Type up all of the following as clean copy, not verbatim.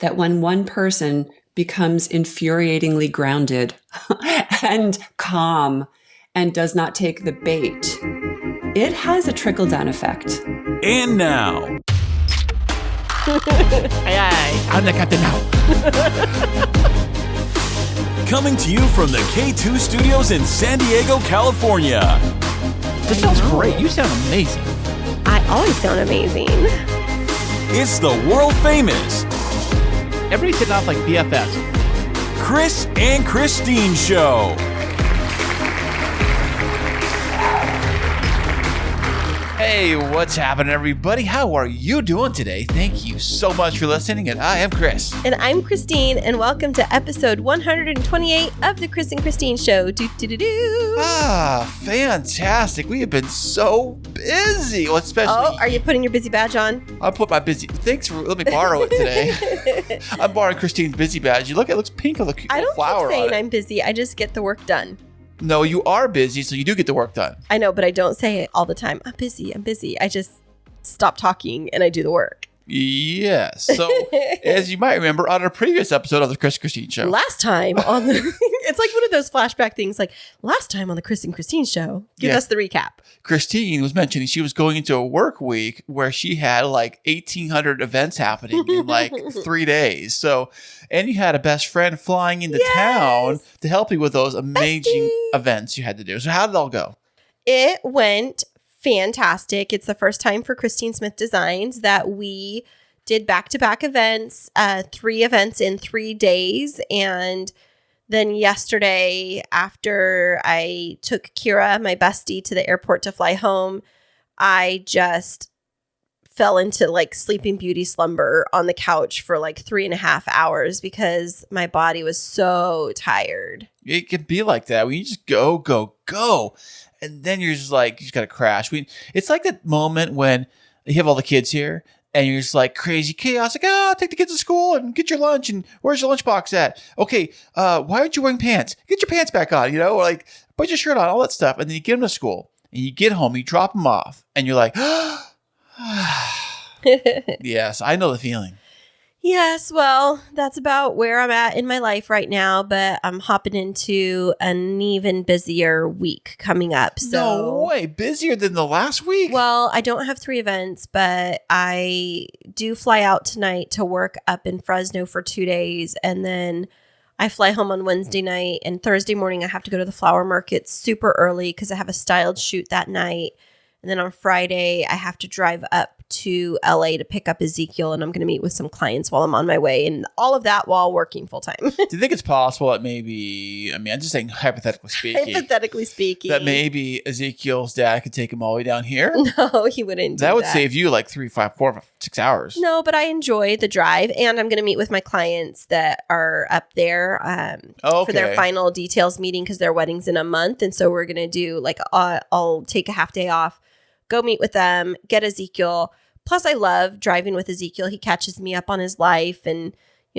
that when one person becomes infuriatingly grounded and calm and does not take the bait, it has a trickle-down effect. And now... Aye, I'm the captain now. Coming to you from the K2 Studios in San Diego, California. This sounds great. You sound amazing. I always sound amazing. It's the world famous Everybody's hitting off like BFFs. Kris and Kristine Show. Hey, what's happening, everybody? How are you doing today? Thank you so much for listening, and I am Kris. And I'm Kristine, and welcome to episode 128 of the Kris and Kristine Show. Fantastic. We have been so busy. Well, especially... Oh, are you putting your busy badge on? I put my busy... Thanks for letting me borrow it today. I'm borrowing Kristine's busy badge. You look, it looks pink with a cute I don't flower keep saying on it. I'm busy. I just get the work done. No, you are busy, so you do get the work done. I know, but I don't say it all the time. I'm busy. I just stop talking and I do the work. Yes. So, as you might remember, on a previous episode of the Kris and Kristine Show. Last time on the... It's like one of those flashback things, like, last time on the Kris and Kristine Show. Give us the recap. Kristine was mentioning she was going into a work week where she had like 1,800 events happening in like 3 days. So, and you had a best friend flying into town to help you with those amazing events you had to do. So how did it all go? It went fantastic. It's the first time for Christine Smith Designs that we did back-to-back events, 3 events in 3 days. And then yesterday, after I took Kira, my bestie, to the airport to fly home, I just fell into like Sleeping Beauty slumber on the couch for like 3.5 hours because my body was so tired. It can be like that. When you just go. And then you're just like, you just got to crash. It's like that moment when you have all the kids here and you're just like crazy chaos. Like, take the kids to school and get your lunch. And where's your lunchbox at? Okay, why aren't you wearing pants? Get your pants back on, or like put your shirt on, all that stuff. And then you get them to school and you get home, you drop them off and you're like, yes, I know the feeling. Yes, well, that's about where I'm at in my life right now, but I'm hopping into an even busier week coming up. So, no way, busier than the last week? Well, I don't have 3 events, but I do fly out tonight to work up in Fresno for 2 days, and then I fly home on Wednesday night, and Thursday morning I have to go to the flower market super early because I have a styled shoot that night. And then on Friday, I have to drive up to LA to pick up Ezekiel, and I'm going to meet with some clients while I'm on my way, and all of that while working full time. Do you think it's possible that maybe, I'm just saying hypothetically speaking, that maybe Ezekiel's dad could take him all the way down here? No, he wouldn't do that. That would save you like 3, 5, 4, 6 hours. No, but I enjoy the drive, and I'm going to meet with my clients that are up there for their final details meeting because their wedding's in a month, and so we're going to do like, I'll take a half day off, go meet with them, get Ezekiel. Plus, I love driving with Ezekiel. He catches me up on his life and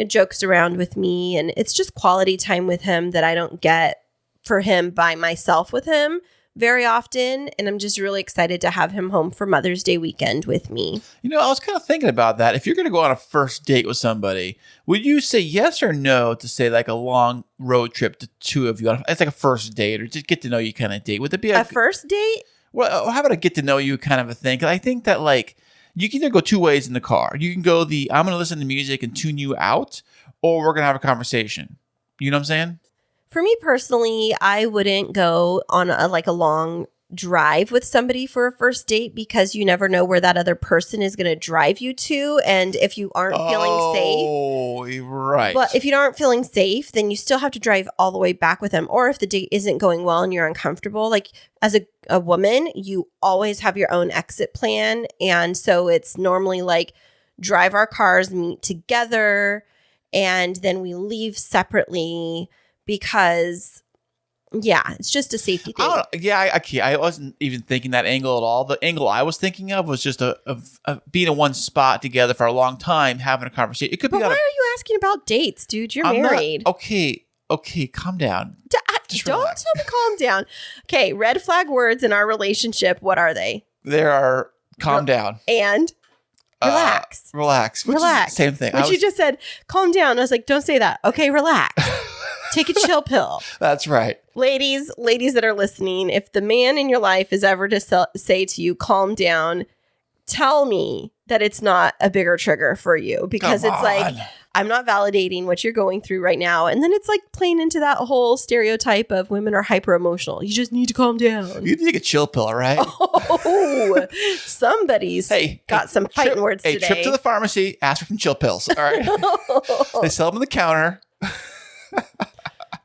jokes around with me. And it's just quality time with him that I don't get for him by myself with him very often. And I'm just really excited to have him home for Mother's Day weekend with me. I was kind of thinking about that. If you're going to go on a first date with somebody, would you say yes or no to say like a long road trip to 2 of you? It's like a first date or just get to know you kind of date. Would it be a first date? Well, how about a get to know you kind of a thing? Because I think that like you can either go 2 ways in the car. You can go I'm going to listen to music and tune you out, or we're going to have a conversation. You know what I'm saying? For me personally, I wouldn't go on a long drive with somebody for a first date because you never know where that other person is going to drive you to. And if you aren't feeling safe. Oh, right. But if you aren't feeling safe, then you still have to drive all the way back with them. Or if the date isn't going well and you're uncomfortable, like as a woman, you always have your own exit plan. And so it's normally like drive our cars, meet together, and then we leave separately because... Yeah, it's just a safety thing. I wasn't even thinking that angle at all. The angle I was thinking of was just being in one spot together for a long time, having a conversation. It could be. But why are you asking about dates, dude? You're married. Okay, calm down. Don't tell me calm down. Okay, red flag words in our relationship. What are they? There are calm down and Relax. Relax. Which relax. Is the same thing. Which you just said, calm down. I was like, don't say that. Okay, relax. Take a chill pill. That's right. Ladies that are listening, if the man in your life is ever to say to you, calm down, tell me that it's not a bigger trigger for you. Because it's like, I'm not validating what you're going through right now. And then it's like playing into that whole stereotype of women are hyper emotional. You just need to calm down. You take a chill pill, all right? Oh, somebody's got some fighting words today. Trip to the pharmacy, ask for some chill pills, all right? They sell them on the counter.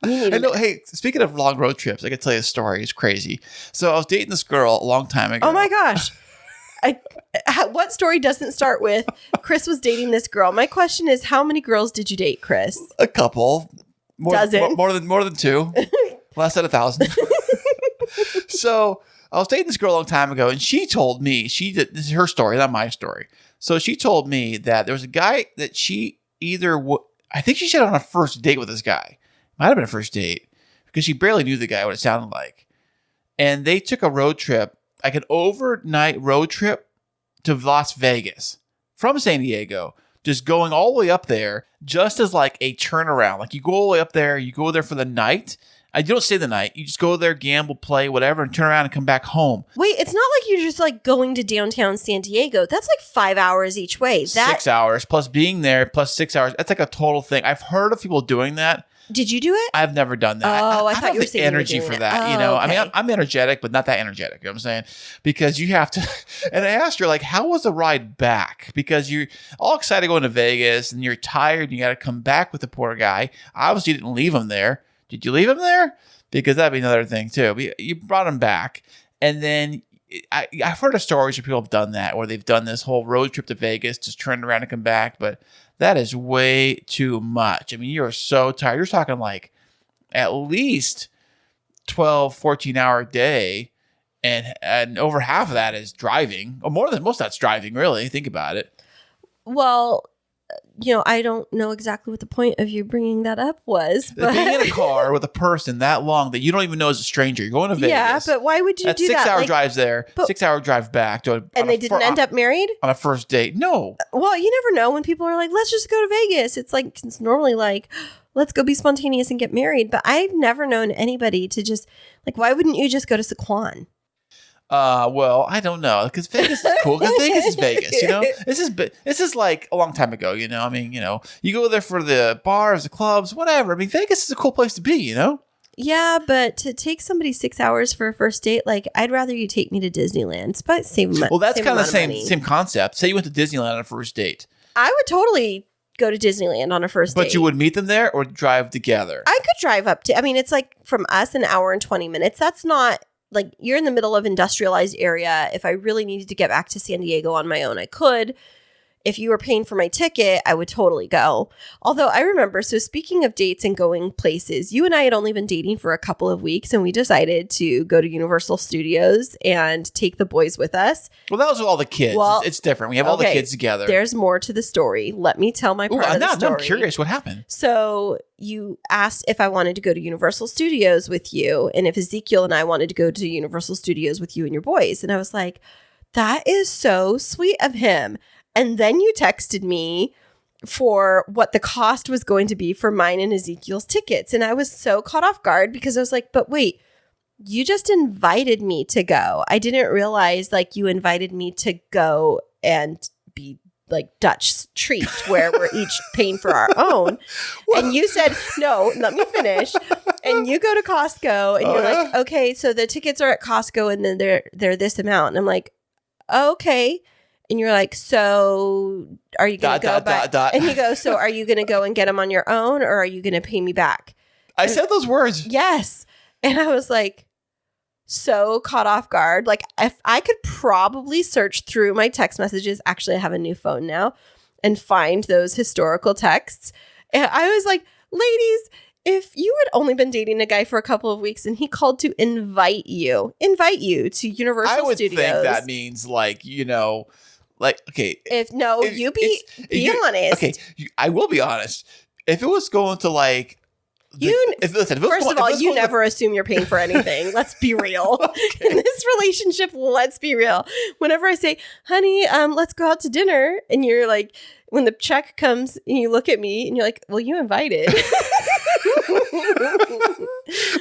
I know. Hey, speaking of long road trips, I can tell you a story. It's crazy. So I was dating this girl a long time ago. Oh my gosh. What story doesn't start with Kris was dating this girl? My question is, how many girls did you date, Kris? A couple. More than 2. Less than 1,000. So I was dating this girl a long time ago, and she told me, this is her story, not my story. So she told me that there was a guy that she I think she went on a first date with this guy. Might have been a first date because she barely knew the guy, what it sounded like. And they took a road trip, like an overnight road trip to Las Vegas from San Diego, just going all the way up there just as like a turnaround. Like you go all the way up there, you go there for the night. You don't stay the night. You just go there, gamble, play, whatever, and turn around and come back home. Wait, it's not like you're just like going to downtown San Diego. That's like 5 hours each way. 6 hours plus being there plus 6 hours. That's like a total thing. I've heard of people doing that. Did you do it? I've never done that. Oh, I thought you were saying energy for that. You know, okay. I mean, I'm energetic, but not that energetic. You know what I'm saying? Because you have to. And I asked her, like, how was the ride back? Because you're all excited going to Vegas and you're tired and you got to come back with the poor guy. Obviously, you didn't leave him there. Did you leave him there? Because that'd be another thing too. But you brought him back, and then I've heard of stories where people have done that, where they've done this whole road trip to Vegas, just turned around and come back, but. That is way too much. I mean, you're so tired. You're talking like at least 12, 14-hour day. And over half of that is driving. Or more than most of that's driving, really. Think about it. Well, I don't know exactly what the point of you bringing that up was. But being in a car with a person that long that you don't even know is a stranger. You're going to Vegas. Yeah, but why would you do that? 6 hour drives there, 6 hour drive back. And they didn't end up married? On a first date. No. Well, you never know when people are like, let's just go to Vegas. It's normally like, let's go be spontaneous and get married. But I've never known anybody to just, like, why wouldn't you just go to Saquon? Well, I don't know, because Vegas is cool. Because Vegas is Vegas, This is like a long time ago, I mean, you go there for the bars, the clubs, whatever. I mean, Vegas is a cool place to be, Yeah, but to take somebody 6 hours for a first date, like, I'd rather you take me to Disneyland. It's about the same. Well, that's kind of the same concept. Say you went to Disneyland on a first date. I would totally go to Disneyland on a first date. But you would meet them there or drive together? I could drive up to. I mean, it's like from us an hour and 20 minutes. That's not. Like, you're in the middle of industrialized area. If I really needed to get back to San Diego on my own, I could. If you were paying for my ticket, I would totally go. Although I remember, so speaking of dates and going places, you and I had only been dating for a couple of weeks, and we decided to go to Universal Studios and take the boys with us. Well, that was with all the kids. Well, it's different. We have all the kids together. There's more to the story. Let me tell my part of the story. I'm curious. What happened? So you asked if I wanted to go to Universal Studios with you, and if Ezekiel and I wanted to go to Universal Studios with you and your boys. And I was like, that is so sweet of him. And then you texted me for what the cost was going to be for mine and Ezekiel's tickets. And I was so caught off guard because I was like, but wait, you just invited me to go. I didn't realize like you invited me to go and be like Dutch treat where we're each paying for our own. And you said, no, let me finish. And you go to Costco and you're like, okay, so the tickets are at Costco and then they're this amount. And I'm like, okay. And you're like, so are you going to go? And he goes, so are you going to go and get them on your own or are you going to pay me back? I said those words. Yes. And I was like, so caught off guard. Like, if I could probably search through my text messages. Actually, I have a new phone now and find those historical texts. And I was like, ladies, if you had only been dating a guy for a couple of weeks and he called to invite you to Universal Studios. I would think that means like, like, okay. You be honest. Okay, I will be honest. If it was going to like First of all, you never assume you're paying for anything. Let's be real. Okay. In this relationship, let's be real. Whenever I say, honey, let's go out to dinner, and you're like, when the check comes and you look at me and you're like, well, you invited.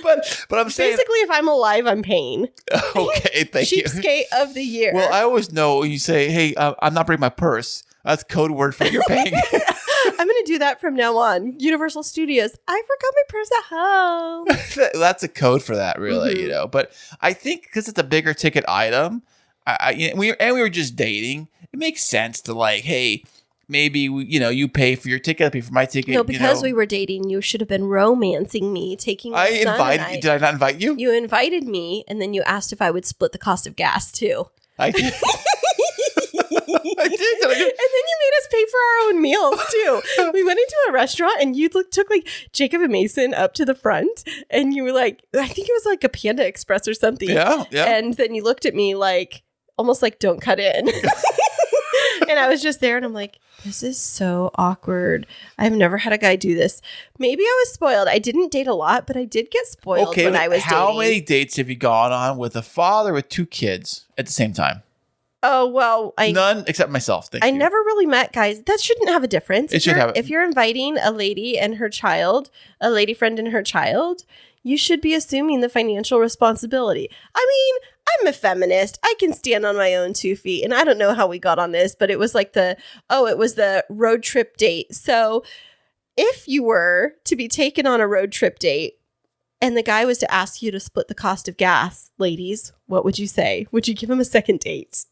but I'm saying, basically, if I'm alive, I'm paying. Okay, thank you. Cheapskate of the year. Well, I always know when you say, hey, I'm not bringing my purse. That's code word for you're paying. I'm going to do that from now on. Universal Studios. I forgot my purse at home. That's a code for that, really, you know. But I think because it's a bigger ticket item, we were just dating. It makes sense to like, hey, maybe you pay for your ticket, I pay for my ticket. No, because we were dating, you should have been romancing me, taking. I invited. Did I not invite you? You invited me, and then you asked if I would split the cost of gas too. I did. I did. And then you made us pay for our own meals too. We went into a restaurant and you took like Jacob and Mason up to the front and you were like, I think it was like a Panda Express or something. Yeah. And then you looked at me like, almost like, don't cut in. And I was just there and I'm like, this is so awkward. I've never had a guy do this. Maybe I was spoiled. I didn't date a lot, but I did get spoiled when I was dating. How many dates have you gone on with a father with 2 kids at the same time? Oh, well, none except myself. I never really met guys. That shouldn't have a difference. It should have. If you're inviting a lady and her child, a lady friend and her child, you should be assuming the financial responsibility. I mean, I'm a feminist. I can stand on my own 2 feet. And I don't know how we got on this, but it was like it was the road trip date. So if you were to be taken on a road trip date, and the guy was to ask you to split the cost of gas, ladies, what would you say? Would you give him a second date?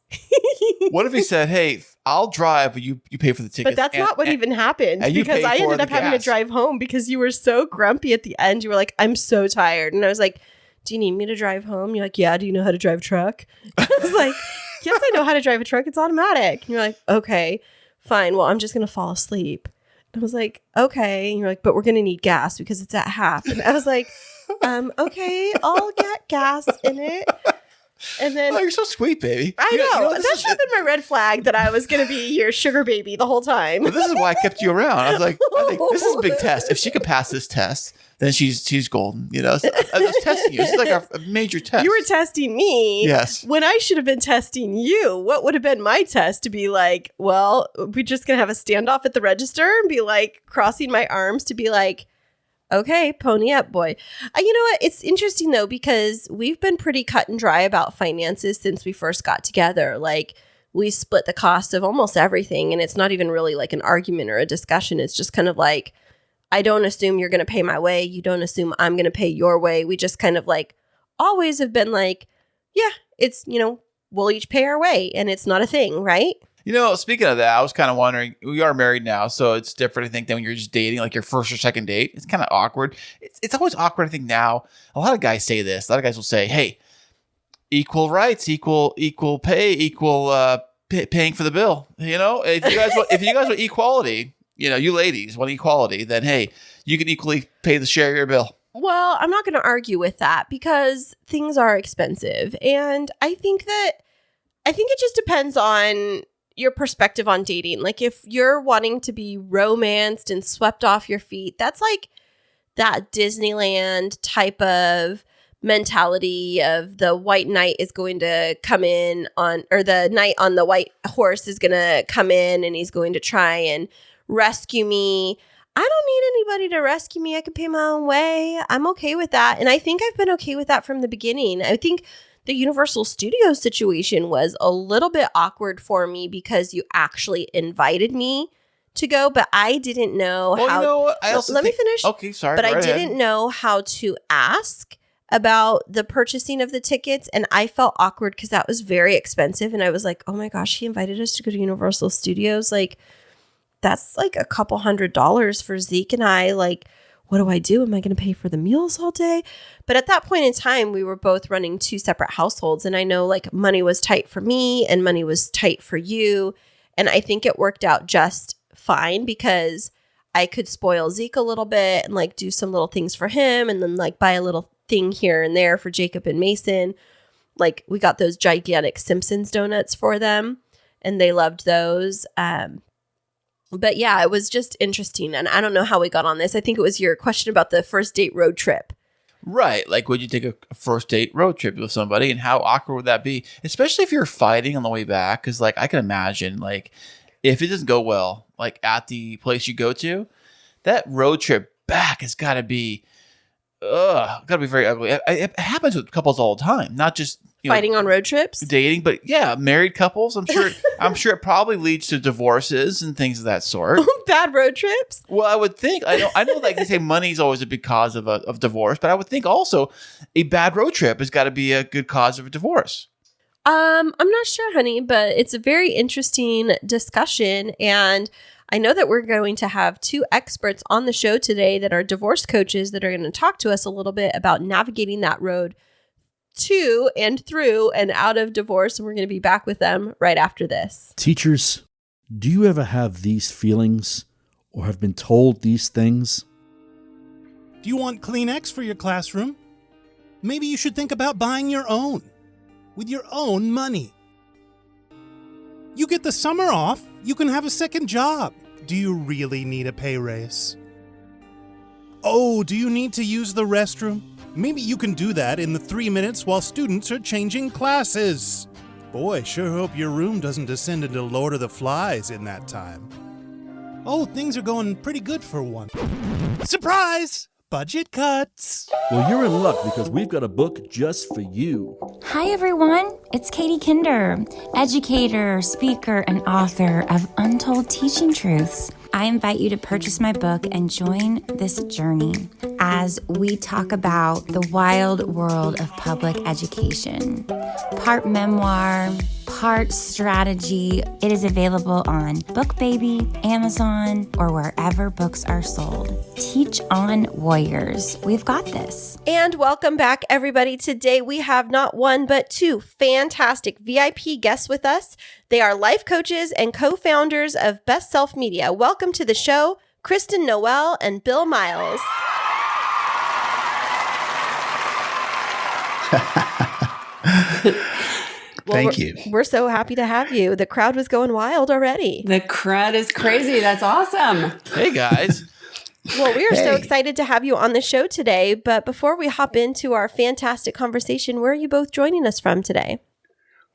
What if he said, hey, I'll drive, but you pay for the tickets? But that's not what even happened, because I ended up having to drive home because you were so grumpy at the end. You were like, I'm so tired. And I was like, do you need me to drive home? You're like, yeah. Do you know how to drive a truck? I was like, yes, I know how to drive a truck. It's automatic. And you're like, okay, fine. Well, I'm just going to fall asleep. And I was like, okay. And you're like, but we're going to need gas because it's at half. And I was like, okay, I'll get gas in it. And then, oh, you're so sweet, baby. I know. That should have been my red flag that I was going to be your sugar baby the whole time. Well, this is why I kept you around. I was like, I think this is a big test. If she could pass this test, then she's golden. You know, I was testing you. This is like a major test. You were testing me. Yes. When I should have been testing you. What would have been my test? To be like, well, we're just going to have a standoff at the register and be like crossing my arms to be like, okay, pony up, boy. You know what? It's interesting, though, because we've been pretty cut and dry about finances since we first got together. Like, we split the cost of almost everything, and it's not even really like an argument or a discussion. It's just kind of like, I don't assume you're going to pay my way. You don't assume I'm going to pay your way. We just kind of like always have been like, yeah, it's, we'll each pay our way, and it's not a thing, right? Speaking of that, I was kind of wondering, we are married now, so it's different, I think, than when you're just dating, like your first or second date. It's kind of awkward. It's always awkward, I think, now. A lot of guys say this. A lot of guys will say, hey, equal rights, equal pay, equal paying for the bill. If you guys want equality, you ladies want equality, then, hey, you can equally pay the share of your bill. Well, I'm not going to argue with that because things are expensive. And I think it just depends on your perspective on dating. Like, if you're wanting to be romanced and swept off your feet, that's like that Disneyland type of mentality of the white knight is going to come in on, or the knight on the white horse is going to come in and he's going to try and rescue me. I don't need anybody to rescue me. I can pay my own way. I'm okay with that. And I think I've been okay with that from the beginning. I think the Universal Studios situation was a little bit awkward for me because you actually invited me to go, but I didn't know how. You know what? Let me finish. Okay, sorry. But I didn't know how to ask about the purchasing of the tickets, and I felt awkward because that was very expensive. And I was like, oh my gosh, he invited us to go to Universal Studios. Like, that's like a couple $100 for Zeke and I. Like, what do I do? Am I going to pay for the meals all day? But at that point in time, we were both running 2 separate households. And I know like money was tight for me and money was tight for you. And I think it worked out just fine because I could spoil Zeke a little bit and like do some little things for him and then like buy a little thing here and there for Jacob and Mason. Like, we got those gigantic Simpsons donuts for them and they loved those. But yeah, it was just interesting. And I don't know how we got on this. I think it was your question about the first date road trip. Right. Like, would you take a first date road trip with somebody, and how awkward would that be? Especially if you're fighting on the way back. Because, like, I can imagine, like, if it doesn't go well, like, at the place you go to, that road trip back has got to be, very ugly. It happens with couples all the time, not just fighting on road trips, dating, but yeah, married couples. I'm sure it probably leads to divorces and things of that sort. Bad road trips. Well, I would think. I know. Like they say, money is always a big cause of divorce, but I would think also a bad road trip has got to be a good cause of a divorce. I'm not sure, honey, but it's a very interesting discussion, and I know that we're going to have two experts on the show today that are divorce coaches that are going to talk to us a little bit about navigating that road to and through and out of divorce, and we're going to be back with them right after this. Teachers, do you ever have these feelings or have been told these things? Do you want Kleenex for your classroom? Maybe you should think about buying your own, with your own money. You get the summer off, you can have a second job. Do you really need a pay raise? Oh, do you need to use the restroom? Maybe you can do that in the 3 minutes while students are changing classes. Boy, sure hope your room doesn't descend into Lord of the Flies in that time. Oh, things are going pretty good for one. Surprise! Budget cuts. Well, you're in luck because we've got a book just for you. Hi, everyone. It's Katie Kinder, educator, speaker, and author of Untold Teaching Truths. I invite you to purchase my book and join this journey as we talk about the wild world of public education. Part memoir, part strategy. It is available on BookBaby, Amazon, or wherever books are sold. Teach on, warriors. We've got this. And welcome back, everybody. Today we have not one, but two fantastic VIP guests with us. They are life coaches and co-founders of Best Self Media. Welcome to the show, Kristen Noel and Bill Miles. Thank you. We're so happy to have you. The crowd was going wild already. The crowd is crazy. That's awesome. Hey, guys. Well, we are so excited to have you on the show today. But before we hop into our fantastic conversation, where are you both joining us from today?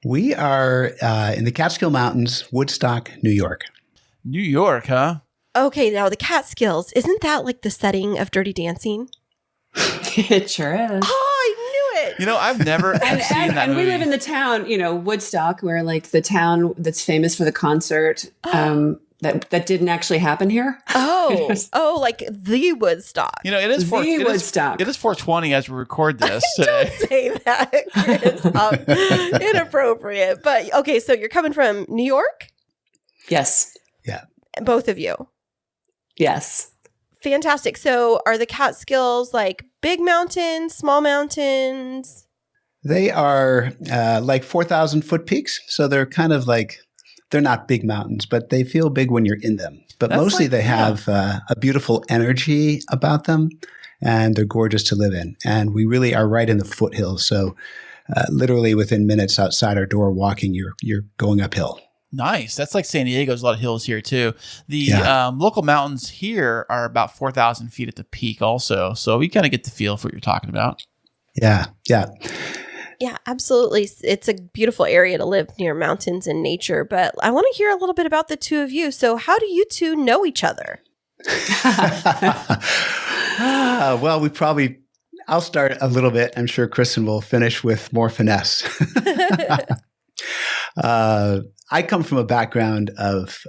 We are in the Catskill Mountains, Woodstock, New York. New York, huh? Okay, now the Catskills, isn't that like the setting of Dirty Dancing? It sure is. Oh, I knew it. You know, I've never seen that and movie. we live in the town, Woodstock, where like the town that's famous for the concert that didn't actually happen here. Oh, like the Woodstock. You know, it is Woodstock. It is 4:20 as we record this today. Don't say that, Kris. Inappropriate. But okay, so you're coming from New York? Yes. Yeah. Both of you. Yes. Fantastic. So are the Catskills like big mountains, small mountains? They are like 4,000-foot peaks. So they're kind of like, they're not big mountains, but they feel big when you're in them. But That's mostly like- they have a beautiful energy about them, and they're gorgeous to live in. And we really are right in the foothills. So literally within minutes outside our door walking, you're going uphill. Nice. That's like San Diego. There's a lot of hills here too. The local mountains here are about 4,000 feet at the peak also. So we kind of get the feel for what you're talking about. Yeah. Yeah. Yeah, absolutely. It's a beautiful area to live near mountains and nature. But I want to hear a little bit about the two of you. So how do you two know each other? Well, I'll start a little bit. I'm sure Kristen will finish with more finesse. I come from a background of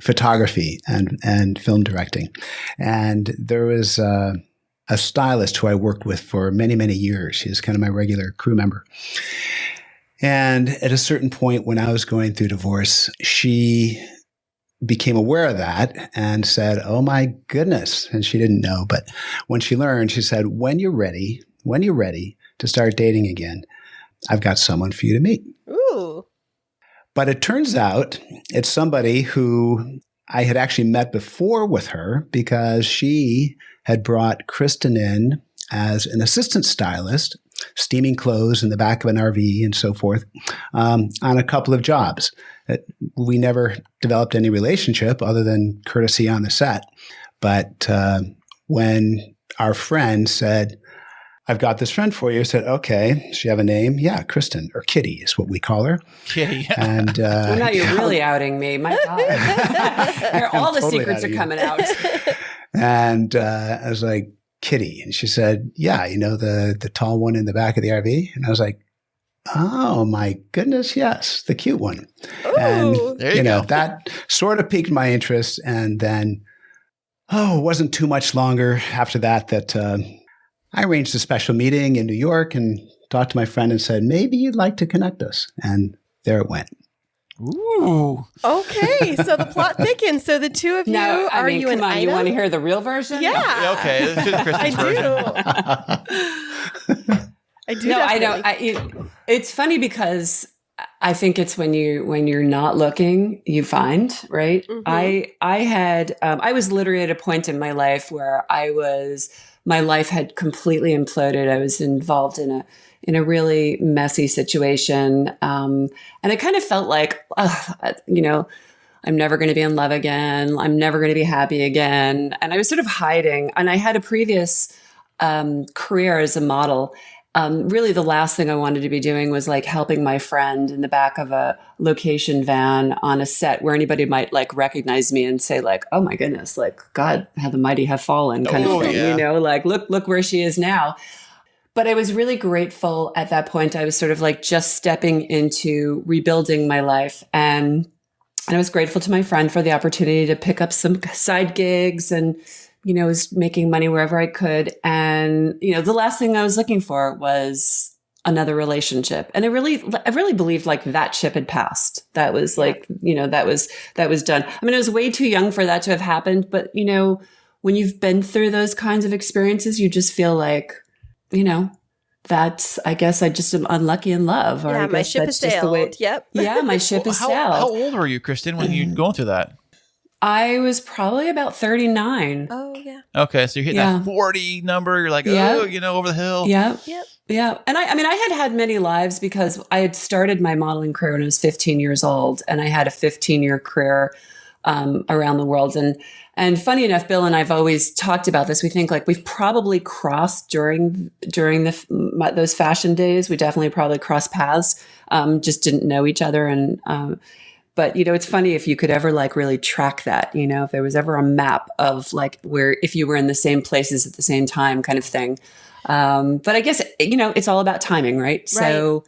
photography and film directing. And there was a stylist who I worked with for many, many years. She was kind of my regular crew member. And at a certain point when I was going through divorce, she became aware of that and said, "Oh my goodness." And she didn't know, but when she learned, she said, when you're ready to start dating again, I've got someone for you to meet. Ooh. But it turns out it's somebody who I had actually met before with her because she had brought Kristen in as an assistant stylist steaming clothes in the back of an RV and so forth, on a couple of jobs. We never developed any relationship other than courtesy on the set. But when our friend said, I've got this friend for you, I said, okay, does she have a name? Yeah, Kristen, or Kitty is what we call her. Kitty. And well, now you're really outing me. My God. All the totally secrets are coming out. And I was like, Kitty. And she said, yeah, the tall one in the back of the RV? And I was like, oh my goodness, yes, the cute one. Ooh, and there you go. That sort of piqued my interest. And then, it wasn't too much longer after that I arranged a special meeting in New York and talked to my friend and said, maybe you'd like to connect us. And there it went. Ooh. Okay, so the plot thickens. So the two of you, are you an item? You want to hear the real version? Yeah. Okay, this is Kristen's version. I do. No, I don't. It's funny because I think it's when you're not looking, you find, right? Mm-hmm. I was literally at a point in my life where my life had completely imploded. I was involved in a really messy situation. And I kind of felt like, I'm never going to be in love again. I'm never going to be happy again. And I was sort of hiding. And I had a previous career as a model. Really the last thing I wanted to be doing was like helping my friend in the back of a location van on a set where anybody might like recognize me and say like, oh my goodness, like God, how the mighty have fallen kind of thing, like look where she is now. But I was really grateful at that point. I was sort of like just stepping into rebuilding my life. And I was grateful to my friend for the opportunity to pick up some side gigs and was making money wherever I could. And, the last thing I was looking for was another relationship. And I really believed like that ship had passed. That was like, that was done. I mean, I was way too young for that to have happened. But, when you've been through those kinds of experiences, you just feel like, that's, I guess I just am unlucky in love. Or my ship has sailed. Yep. Yeah, my ship has sailed. How old were you, Kristen, when you were going through that? I was probably about 39. Oh, yeah. Okay, so you're hitting that 40 number. You're like, over the hill. Yeah. Yep. Yeah. And I had many lives because I had started my modeling career when I was 15 years old, and I had a 15-year career around the world. And funny enough, Bill and I've always talked about this. We think like we've probably crossed during those fashion days. We definitely probably crossed paths, just didn't know each other. And but it's funny if you could ever like really track that. If there was ever a map of like where if you were in the same places at the same time, kind of thing. But I guess it's all about timing, right? So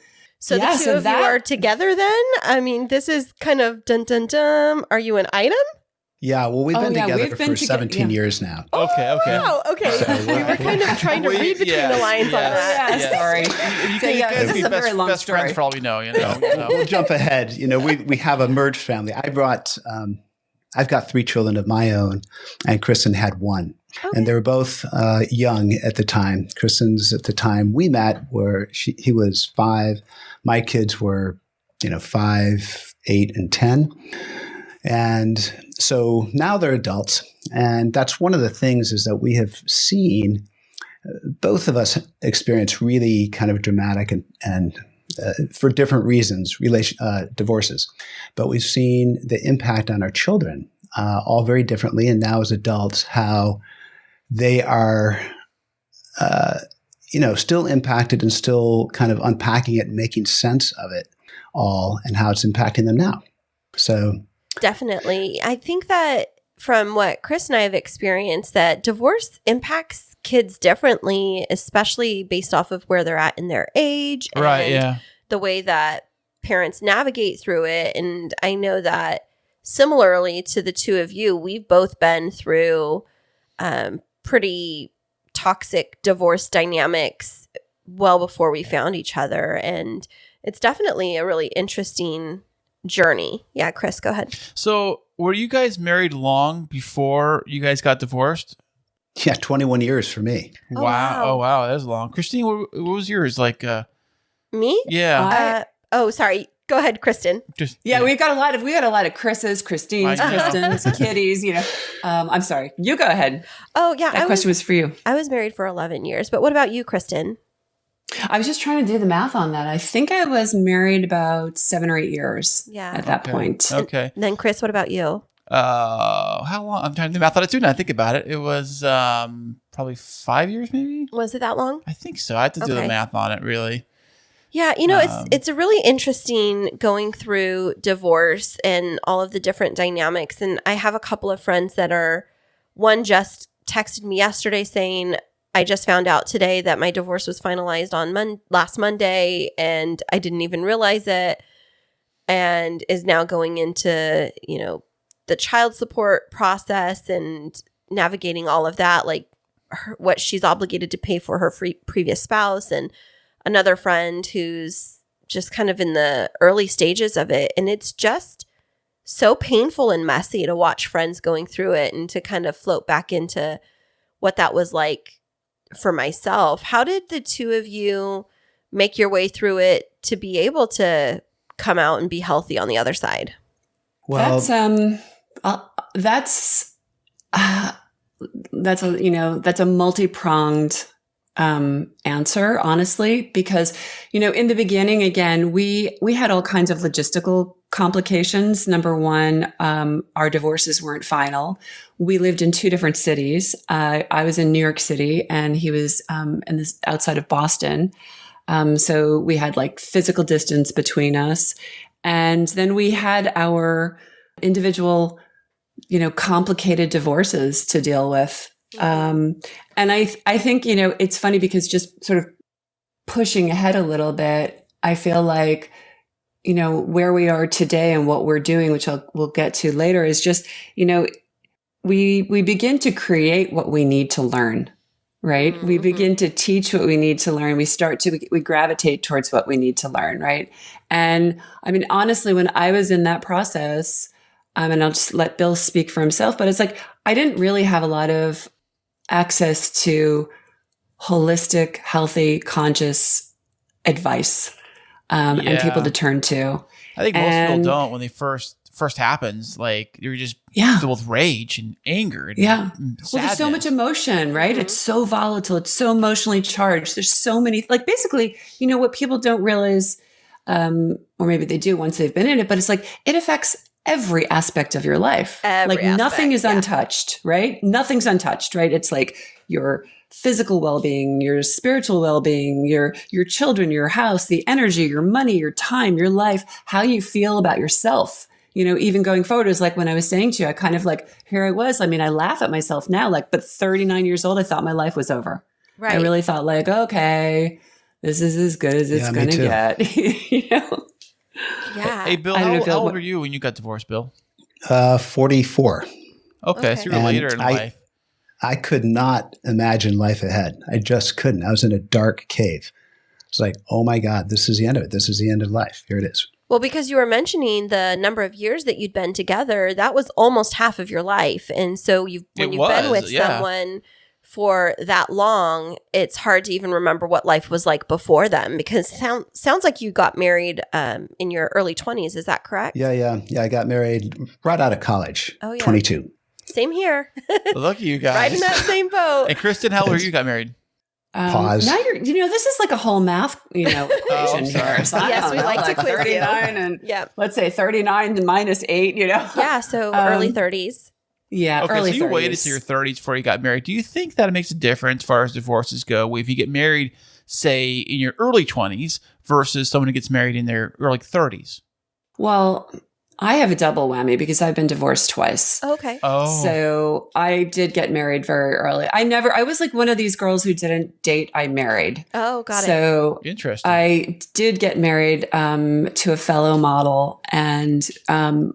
the two of you are together. Then I mean, this is kind of dun dun dun. Are you an item? Yeah, well, we've been together for 17 years now. Okay. Wow, okay. So, we were kind of trying to read between the lines on that. Yeah, sorry. This is a very long best friends for all we know. We'll jump ahead. We have a merged family. I've got 3 children of my own, and Kristen had 1. Okay. And they were both young at the time. Kristen's at the time we met, he was 5. My kids were, 5, 8, and 10. And so now they're adults. And that's one of the things is that we have seen both of us experience really kind of dramatic and for different reasons, divorces. But we've seen the impact on our children all very differently. And now as adults, how they are, still impacted and still kind of unpacking it and making sense of it all and how it's impacting them now. So definitely. I think that from what Kris and I have experienced, that divorce impacts kids differently, especially based off of where they're at in their age. And the way that parents navigate through it. And I know that similarly to the two of you, we've both been through pretty toxic divorce dynamics well before we found each other. And it's definitely a really interesting journey. Yeah, Kris, go ahead. So were you guys married long before you guys got divorced? Yeah, 21 years for me. Wow. Oh, wow. That was long. Kristine, what was yours? Like, me? Yeah. Sorry. Go ahead, Kristen. We got a lot of Chris's, Kristines, Kristens, Kitties, I'm sorry. You go ahead. Oh, yeah. That question was for you. I was married for 11 years. But what about you, Kristen? I was just trying to do the math on that. I think I was married about 7 or 8 years at that point. Okay. And then Kris, what about you? How long? I'm trying to do math on it too. Now I think about it. It was probably 5 years, maybe. Was it that long? I think so. I had to do the math on it, really. Yeah, it's a really interesting going through divorce and all of the different dynamics. And I have a couple of friends that one just texted me yesterday saying, I just found out today that my divorce was finalized on last Monday, and I didn't even realize it, and is now going into, the child support process and navigating all of that, like what she's obligated to pay for her previous spouse, and another friend who's just kind of in the early stages of it. And it's just so painful and messy to watch friends going through it and to kind of float back into what that was like for myself. How did the two of you make your way through it to be able to come out and be healthy on the other side? Well, that's a multi-pronged answer, honestly, because, in the beginning, again, we had all kinds of logistical complications. Number one, our divorces weren't final. We lived in 2 different cities. I was in New York City and he was outside of Boston. So we had like physical distance between us. And then we had our individual, complicated divorces to deal with. And I think, it's funny because just sort of pushing ahead a little bit, I feel like, where we are today and what we're doing, which we'll get to later, is just, we begin to create what we need to learn, right? Mm-hmm. We begin to teach what we need to learn. We gravitate towards what we need to learn, right? And I mean, honestly, when I was in that process, and I'll just let Bill speak for himself, but it's like, I didn't really have a lot of access to holistic, healthy, conscious advice and people to turn to. I think most people don't when they first happens. Like you're just filled with rage and anger. And sadness. Well, there's so much emotion, right? Mm-hmm. It's so volatile. It's so emotionally charged. There's so many, like basically, what people don't realize, or maybe they do once they've been in it, but it's like it affects every aspect of your life. Nothing is untouched, right? Nothing's untouched, right? It's like your physical well-being, your spiritual well-being, your children, your house, the energy, your money, your time, your life, how you feel about yourself. Even going forward, is like when I was saying to you, I kind of like, here I was. I mean, I laugh at myself now, but 39 years old, I thought my life was over. Right. I really thought like, okay, this is as good as it's going to get, Yeah. Hey, Bill, how old were you when you got divorced, Bill? 44. Okay, so you were later in life. I could not imagine life ahead. I just couldn't. I was in a dark cave. It's like, oh my God, this is the end of it. This is the end of life. Here it is. Well, because you were mentioning the number of years that you'd been together, that was almost half of your life. And so when you've been with someone for that long, it's hard to even remember what life was like before them, because sounds like you got married in your early 20s. Is that correct? Yeah. I got married right out of college. Oh, yeah. 22. Same here. Look at you guys. Right in that same boat. And Kristen, how old were you got married? Pause. Now this is like a whole math, equation here. So yes, we like to quiz 39 and let's say 39 minus 8, Yeah, so early 30s. Yeah, okay, early so you 30s. waited to your 30s before you got married. Do you think that it makes a difference as far as divorces go if you get married, say, in your early 20s versus someone who gets married in their early 30s? Well, I have a double whammy because I've been divorced twice. Okay. Oh. So I did get married very early. I was like one of these girls who didn't date, I married. Oh, got it. So interesting. I did get married to a fellow model, and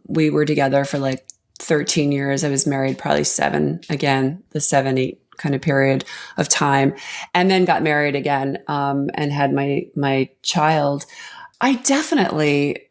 we were together for like 13 years. I was married probably 7, again, the 7-8 kind of period of time, and then got married again and had my child. I definitely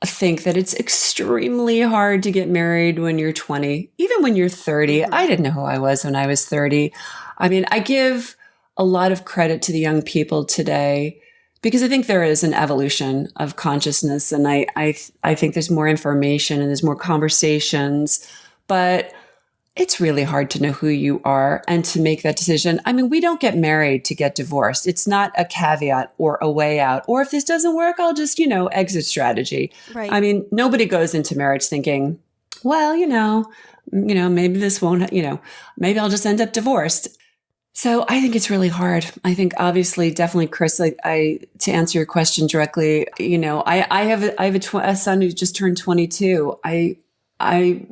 think that it's extremely hard to get married when you're 20, even when you're 30. I didn't know who I was when I was 30. I mean, I give a lot of credit to the young people today because I think there is an evolution of consciousness, and I think there's more information and there's more conversations. But it's really hard to know who you are and to make that decision. I mean, we don't get married to get divorced. It's not a caveat or a way out. Or if this doesn't work, I'll just, exit strategy. Right. I mean, nobody goes into marriage thinking, well, maybe this won't, maybe I'll just end up divorced. So I think it's really hard. I think obviously, definitely, Kris, I to answer your question directly, I have a son who just turned 22. I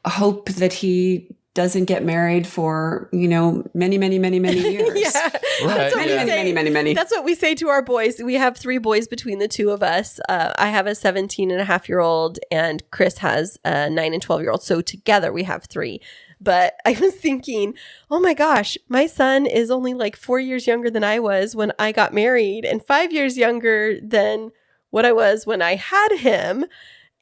hope that he doesn't get married for, many, many, many, many years. Yeah. Right. Many. That's what we say to our boys. We have 3 boys between the two of us. I have a 17-and-a-half-year-old and Kris has a 9 and 12-year-old. So together we have 3. But I was thinking, oh my gosh, my son is only like 4 years younger than I was when I got married and 5 years younger than what I was when I had him.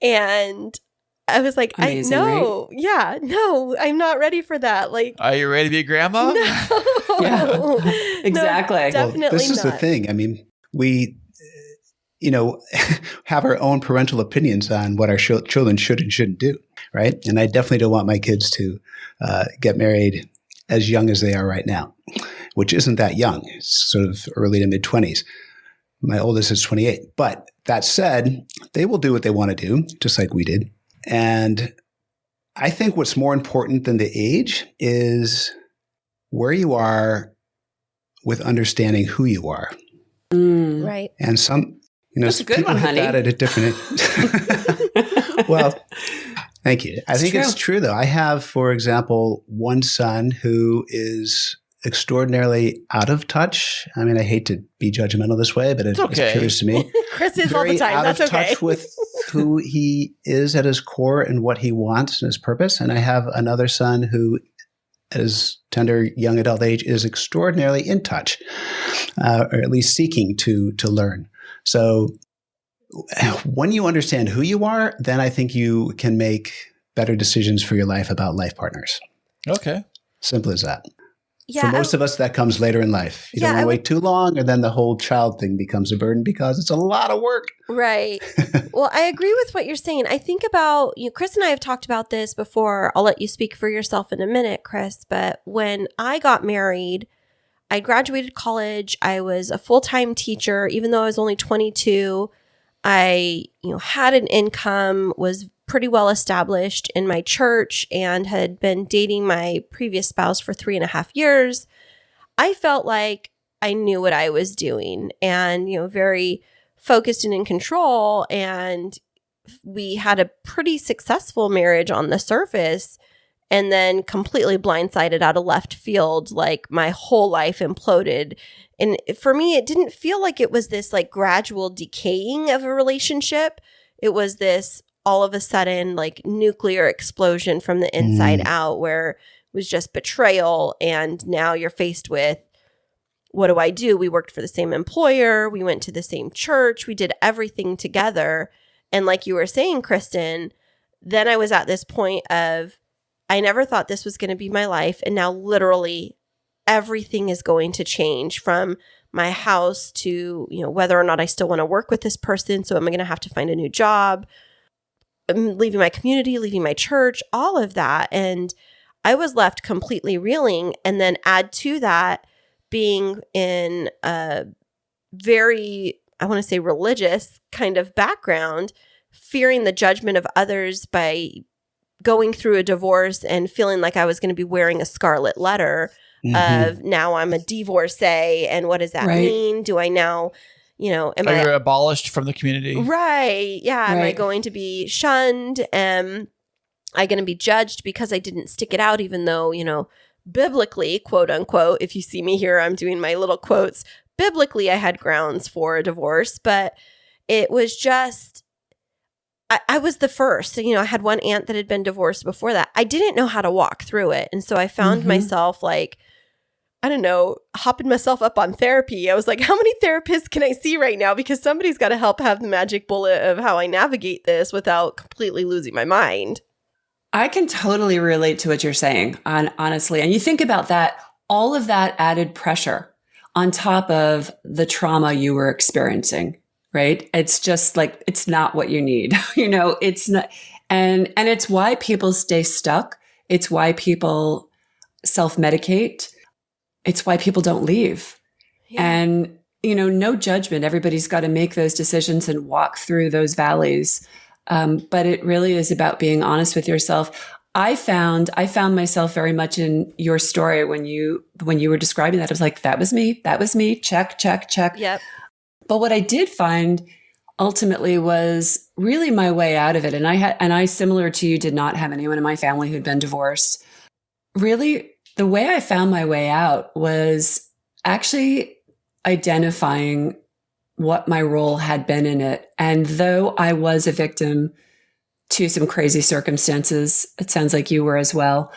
And I was like, amazing, right? Yeah, no, I'm not ready for that. Like, are you ready to be a grandma? No. Yeah, exactly. No, definitely this is the not. thing. I mean, we, have our own parental opinions on what our children should and shouldn't do, right? And I definitely don't want my kids to get married as young as they are right now, which isn't that young. It's sort of early to mid-20s. My oldest is 28. But that said, they will do what they want to do, just like we did. And I think what's more important than the age is where you are with understanding who you are. Right. And some, that's a good people one, hit honey. that at a different. Well, thank you. I think it's true, though. I have, for example, one son who is extraordinarily out of touch. I mean, I hate to be judgmental this way, but it appears to me. Kris is all the time. Out That's of okay. touch with who he is at his core and what he wants and his purpose. And I have another son who, at his tender young adult age, is extraordinarily in touch, or at least seeking to learn. So when you understand who you are, then I think you can make better decisions for your life about life partners. Okay. Simple as that. Yeah, For most of us, that comes later in life. You don't want to wait too long, and then the whole child thing becomes a burden because it's a lot of work. Right. Well, I agree with what you're saying. I think about, Kris and I have talked about this before. I'll let you speak for yourself in a minute, Kris. But when I got married, I graduated college. I was a full-time teacher, even though I was only 22. I, had an income, was pretty well established in my church, and had been dating my previous spouse for 3.5 years. I felt like I knew what I was doing and, very focused and in control. And we had a pretty successful marriage on the surface, and then completely blindsided out of left field, like my whole life imploded. And for me, it didn't feel like it was this like gradual decaying of a relationship. It was this all of a sudden like nuclear explosion from the inside out, where it was just betrayal. And now you're faced with, what do I do? We worked for the same employer. We went to the same church. We did everything together. And like you were saying, Kristen, then I was at this point of, I never thought this was going to be my life. And now literally everything is going to change, from my house to, whether or not I still want to work with this person. So am I going to have to find a new job? I'm leaving my community, leaving my church, all of that. And I was left completely reeling. And then add to that, being in a very, I want to say, religious kind of background, fearing the judgment of others by going through a divorce and feeling like I was going to be wearing a scarlet letter of, now I'm a divorcee. And what does that mean? Do I now, am I abolished from the community? Right. Yeah. Am I going to be shunned? Am I going to be judged because I didn't stick it out, even though, biblically, quote unquote, if you see me here, I'm doing my little quotes. Biblically, I had grounds for a divorce, but it was just, I was the first. I had one aunt that had been divorced before that. I didn't know how to walk through it. And so I found myself like, I don't know, hopping myself up on therapy. I was like, how many therapists can I see right now? Because somebody's got to help have the magic bullet of how I navigate this without completely losing my mind. I can totally relate to what you're saying, honestly. And you think about that, all of that added pressure on top of the trauma you were experiencing, right? It's just like, it's not what you need. It's not. And it's why people stay stuck It's why people self-medicate. It's why people don't leave. Yeah. And, no judgment. Everybody's got to make those decisions and walk through those valleys. But it really is about being honest with yourself. I found myself very much in your story when you were describing that. I was like, that was me. Check, check, check. Yep. But what I did find ultimately was really my way out of it. And I, similar to you, did not have anyone in my family who'd been divorced. Really, the way I found my way out was actually identifying what my role had been in it. And though I was a victim to some crazy circumstances, it sounds like you were as well,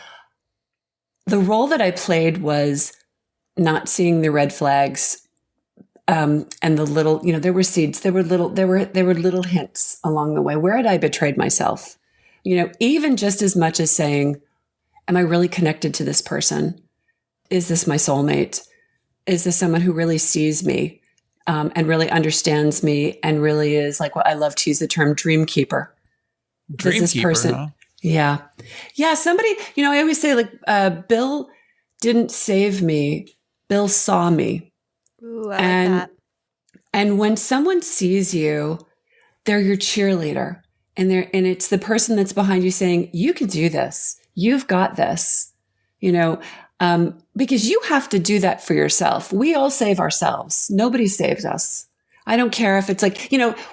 the role that I played was not seeing the red flags. And the little, there were seeds, there were little hints along the way. Where had I betrayed myself? Even just as much as saying, am I really connected to this person? Is this my soulmate? Is this someone who really sees me, and really understands me and really is like, what I love to use the term dream keeper. Does this person, huh? Yeah. Yeah. Somebody, I always say Bill didn't save me. Bill saw me. Ooh, I like that. And when someone sees you, they're your cheerleader, and it's the person that's behind you saying, you can do this. You've got this, because you have to do that for yourself. We all save ourselves. Nobody saves us. I don't care if it's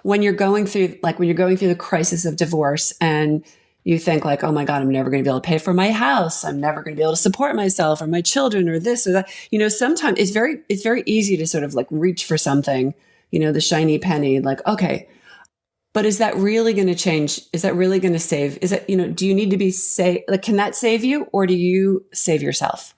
when you're going through the crisis of divorce and you think like, oh my God, I'm never going to be able to pay for my house. I'm never going to be able to support myself or my children or this or that. Sometimes it's very easy to sort of reach for something, the shiny penny, okay, but is that really going to change? Is that really going to save? Is that, do you need to be saved? Can that save you, or do you save yourself?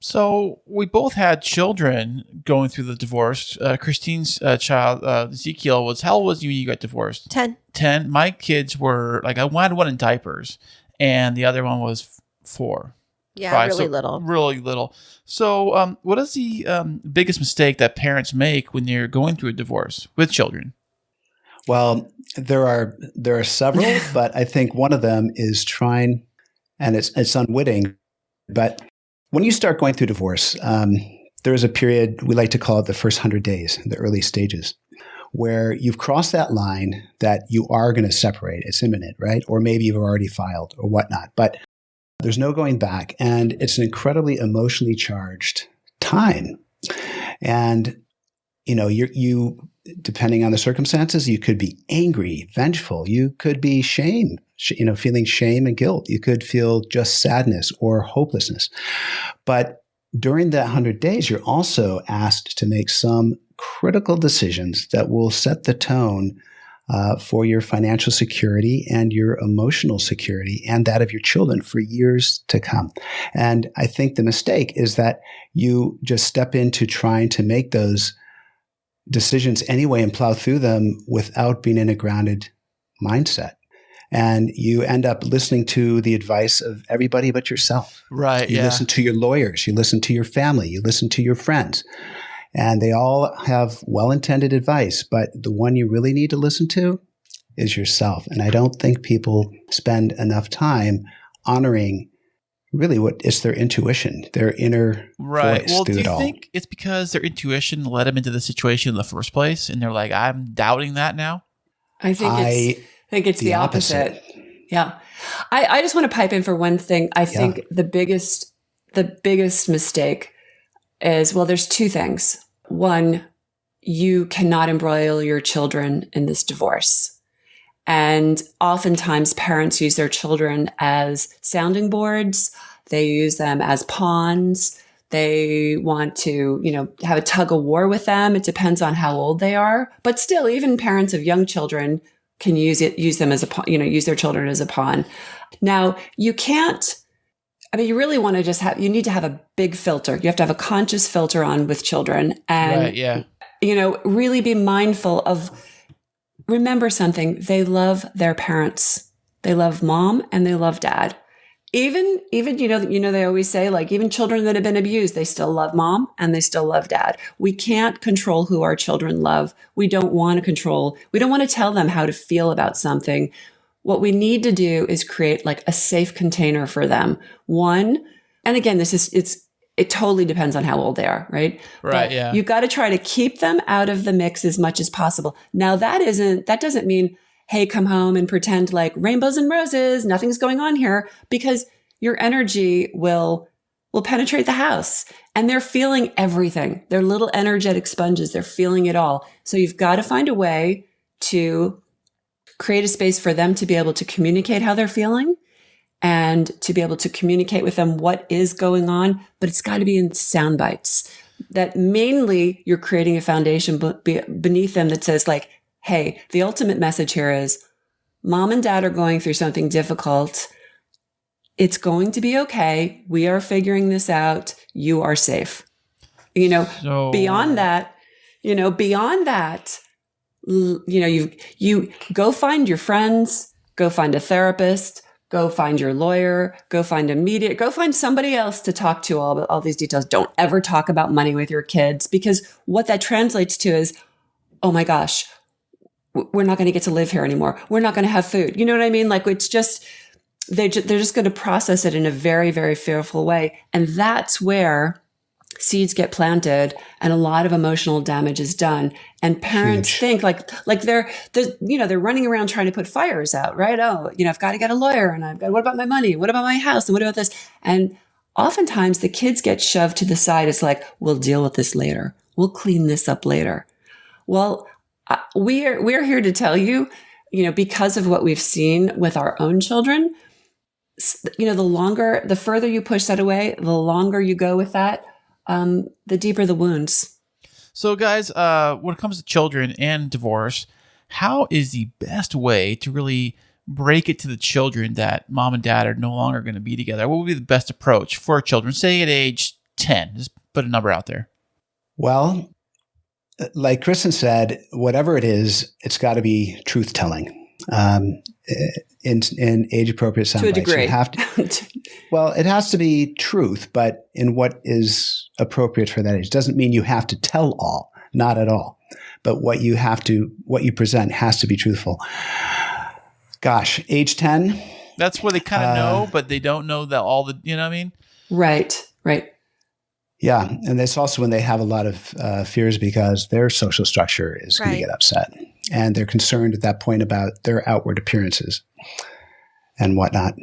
So we both had children going through the divorce. Kristine's child, Ezekiel, how old was you when you got divorced? 10. 10. My kids were I wanted one in diapers, and the other one was 4. Yeah, 5, really little. Really little. So what is the biggest mistake that parents make when you're going through a divorce with children? Well, there are several, but I think one of them is trying, and it's unwitting, but when you start going through divorce, there is a period, we like to call it the first 100 days, the early stages, where you've crossed that line that you are going to separate. It's imminent, right? Or maybe you've already filed or whatnot, but there's no going back. And it's an incredibly emotionally charged time. And, you depending on the circumstances, you could be angry, vengeful. You could be feeling shame and guilt. You could feel just sadness or hopelessness. But during that 100 days, you're also asked to make some critical decisions that will set the tone for your financial security and your emotional security and that of your children for years to come. And I think the mistake is that you just step into trying to make those decisions anyway and plow through them without being in a grounded mindset. And you end up listening to the advice of everybody but yourself. Right. You listen to your lawyers, you listen to your family, you listen to your friends. And they all have well-intended advice, but the one you really need to listen to is yourself. And I don't think people spend enough time honoring really what is their intuition, their inner voice. Well, do you think it's because their intuition led them into the situation in the first place, and they're like, I'm doubting that now? I think it's the opposite. Yeah. I just want to pipe in for one thing. I think the biggest mistake is, there's 2 things. One, you cannot embroil your children in this divorce. And oftentimes parents use their children as sounding boards. They use them as pawns. They want to, have a tug of war with them. It depends on how old they are. But still, even parents of young children can use them as a pawn, use their children as a pawn. Now, you can't, you really want to you need to have a big filter. You have to have a conscious filter on with children and, really be mindful of, remember something, they love their parents. They love mom and they love dad. Even, they always say, even children that have been abused, they still love mom and they still love dad. We can't control who our children love. We don't want to tell them how to feel about something. what we need to do is create like a safe container for them. One, and again, it totally depends on how old they are, right? Right. But yeah. you've got to try to keep them out of the mix as much as possible. Now that doesn't mean, hey, come home and pretend like rainbows and roses, nothing's going on here, because your energy will penetrate the house and they're feeling everything. They're little energetic sponges. They're feeling it all. So you've got to find a way to create a space for them to be able to communicate how they're feeling and to be able to communicate with them what is going on, but it's got to be in sound bites. That mainly you're creating a foundation beneath them that says like, hey, the ultimate message here is mom and dad are going through something difficult. It's going to be okay. We are figuring this out. You are safe. Beyond that, you go find your friends, go find a therapist, go find your lawyer, go find a mediator, go find somebody else to talk to all these details. Don't ever talk about money with your kids, because what that translates to is, oh my gosh, we're not going to get to live here anymore. We're not going to have food. You know what I mean? Like it's just, they're just going to process it in a very, very fearful way. And that's where seeds get planted and a lot of emotional damage is done. And parents think like they're running around trying to put fires out, right? Oh, I've got to get a lawyer, and what about my money? What about my house? And what about this? And oftentimes the kids get shoved to the side. It's like, we'll deal with this later. We'll clean this up later. Well, we're here to tell because of what we've seen with our own children, the further you push that away, the longer you go with that, the deeper the wounds. So guys, when it comes to children and divorce, how is the best way to really break it to the children that mom and dad are no longer going to be together? What would be the best approach for children, say at age 10? Just put a number out there. Well, like Kristen said, whatever it is, it's got to be truth-telling. In age-appropriate sound bites. To a degree. You have to, well, it has to be truth, but in what is appropriate for that age. Doesn't mean you have to tell all, not at all. But what you present has to be truthful. Gosh, age 10? That's where they kind of know, but they don't know that all the, you know what I mean? Right. Yeah, and that's also when they have a lot of fears because their social structure is going to get upset. And they're concerned at that point about their outward appearances and whatnot.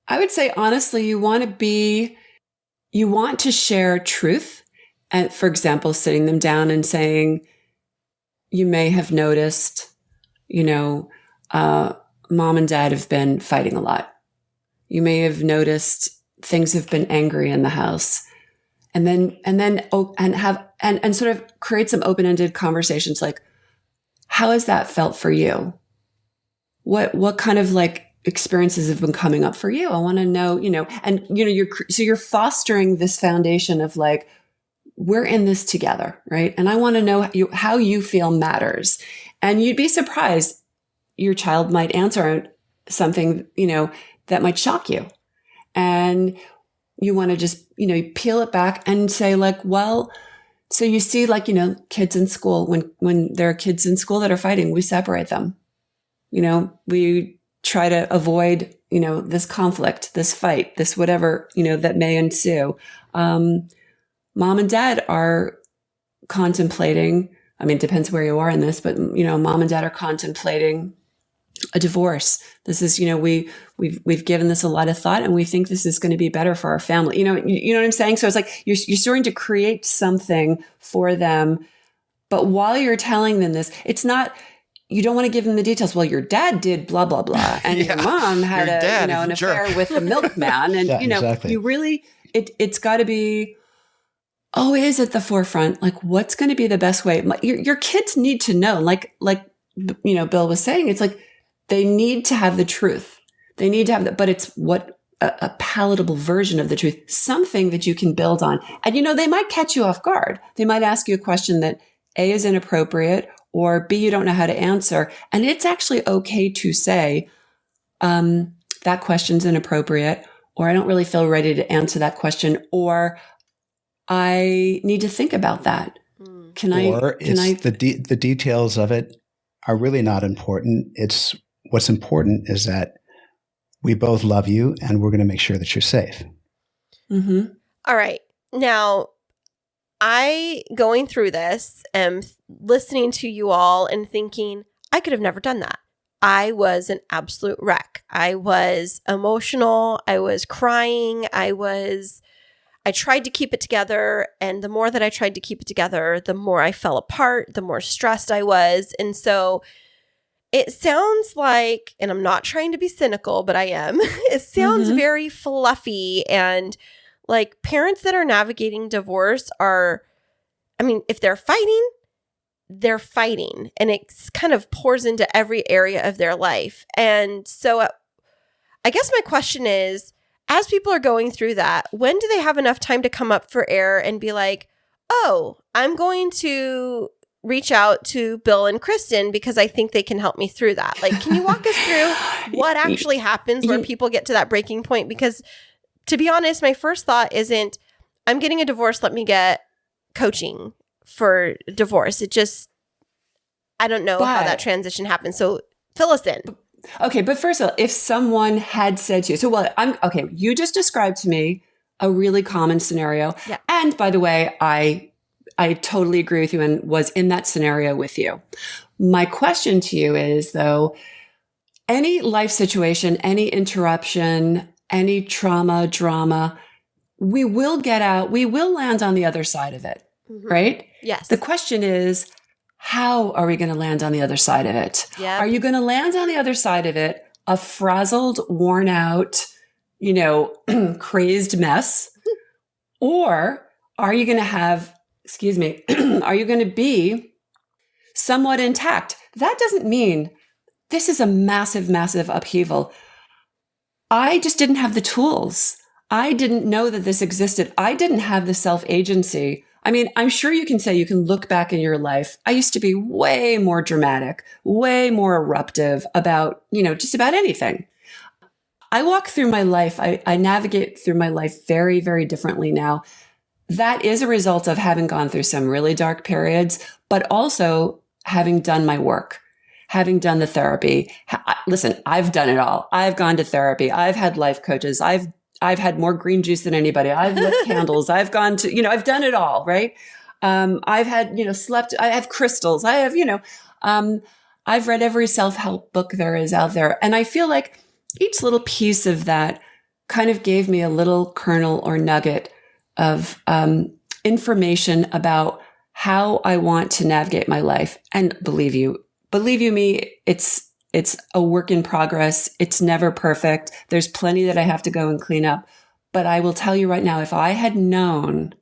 I would say, honestly, you want to share truth. And for example, sitting them down and saying, you may have noticed, mom and dad have been fighting a lot. You may have noticed things have been angry in the house. And sort of create some open-ended conversations like, how has that felt for you? What kind of like experiences have been coming up for you? I want to know, you're fostering this foundation of like, we're in this together, right? And I want to know how you feel matters. And you'd be surprised, your child might answer something, that might shock you. And you want to just, peel it back and say like, well, so you see like, kids in school, when there are kids in school that are fighting, we separate them. We try to avoid, this conflict, this fight, this whatever, that may ensue. Mom and dad are contemplating, it depends where you are in this, but, mom and dad are contemplating a divorce. This is, we've given this a lot of thought and we think this is going to be better for our family. You know what I'm saying? So it's like, you're starting to create something for them. But while you're telling them this, it's not, you don't want to give them the details. Well, your dad did blah, blah, blah. And your mom had an affair with the milkman. And, exactly. You really, it's got to be always at the forefront. Like, what's going to be the best way? Your kids need to know, like, Bill was saying, it's like, they need to have the truth. They need to have that, but it's a palatable version of the truth, something that you can build on. And, they might catch you off guard. They might ask you a question that A, is inappropriate, or B, you don't know how to answer. And it's actually okay to say, that question's inappropriate, or I don't really feel ready to answer that question, or I need to think about that. The details of it are really not important. It's what's important is that we both love you and we're going to make sure that you're safe. Mm-hmm. All right. Now, going through this, am listening to you all and thinking, I could have never done that. I was an absolute wreck. I was emotional. I was crying. I tried to keep it together. And the more that I tried to keep it together, the more I fell apart, the more stressed I was. And so it sounds like, and I'm not trying to be cynical, but I am, it sounds very fluffy. And like parents that are navigating divorce if they're fighting, and it kind of pours into every area of their life. And so I guess my question is, as people are going through that, when do they have enough time to come up for air and be like, oh, I'm going to reach out to Bill and Kristen because I think they can help me through that? Like, can you walk us through what actually happens where people get to that breaking point? Because to be honest, my first thought isn't, I'm getting a divorce, let me get coaching for divorce. I don't know how that transition happens. So fill us in. Okay. But first of all, if someone had said to you, you just described to me a really common scenario. Yeah. And by the way, I totally agree with you and was in that scenario with you. My question to you is, though, any life situation, any interruption, any trauma, drama, we will get out, we will land on the other side of it, right? Yes. The question is, how are we going to land on the other side of it? Yeah. Are you going to land on the other side of it a frazzled, worn out, crazed mess? Or are you going to have, are you going to be somewhat intact? That doesn't mean this is a massive, massive upheaval. I just didn't have the tools. I didn't know that this existed. I didn't have the self-agency. I mean, I'm sure you can say you can look back in your life. I used to be way more dramatic, way more eruptive about, just about anything. I walk through my life. I navigate through my life very, very differently now. That is a result of having gone through some really dark periods, but also having done my work, having done the therapy. Listen, I've done it all. I've gone to therapy. I've had life coaches. I've had more green juice than anybody. I've lit candles. I've gone to, I've done it all, right? I've had, slept. I have crystals. I have, I've read every self-help book there is out there. And I feel like each little piece of that kind of gave me a little kernel or nugget of information about how I want to navigate my life. And believe you me, it's a work in progress. It's never perfect. There's plenty that I have to go and clean up. But I will tell you right now, if I had known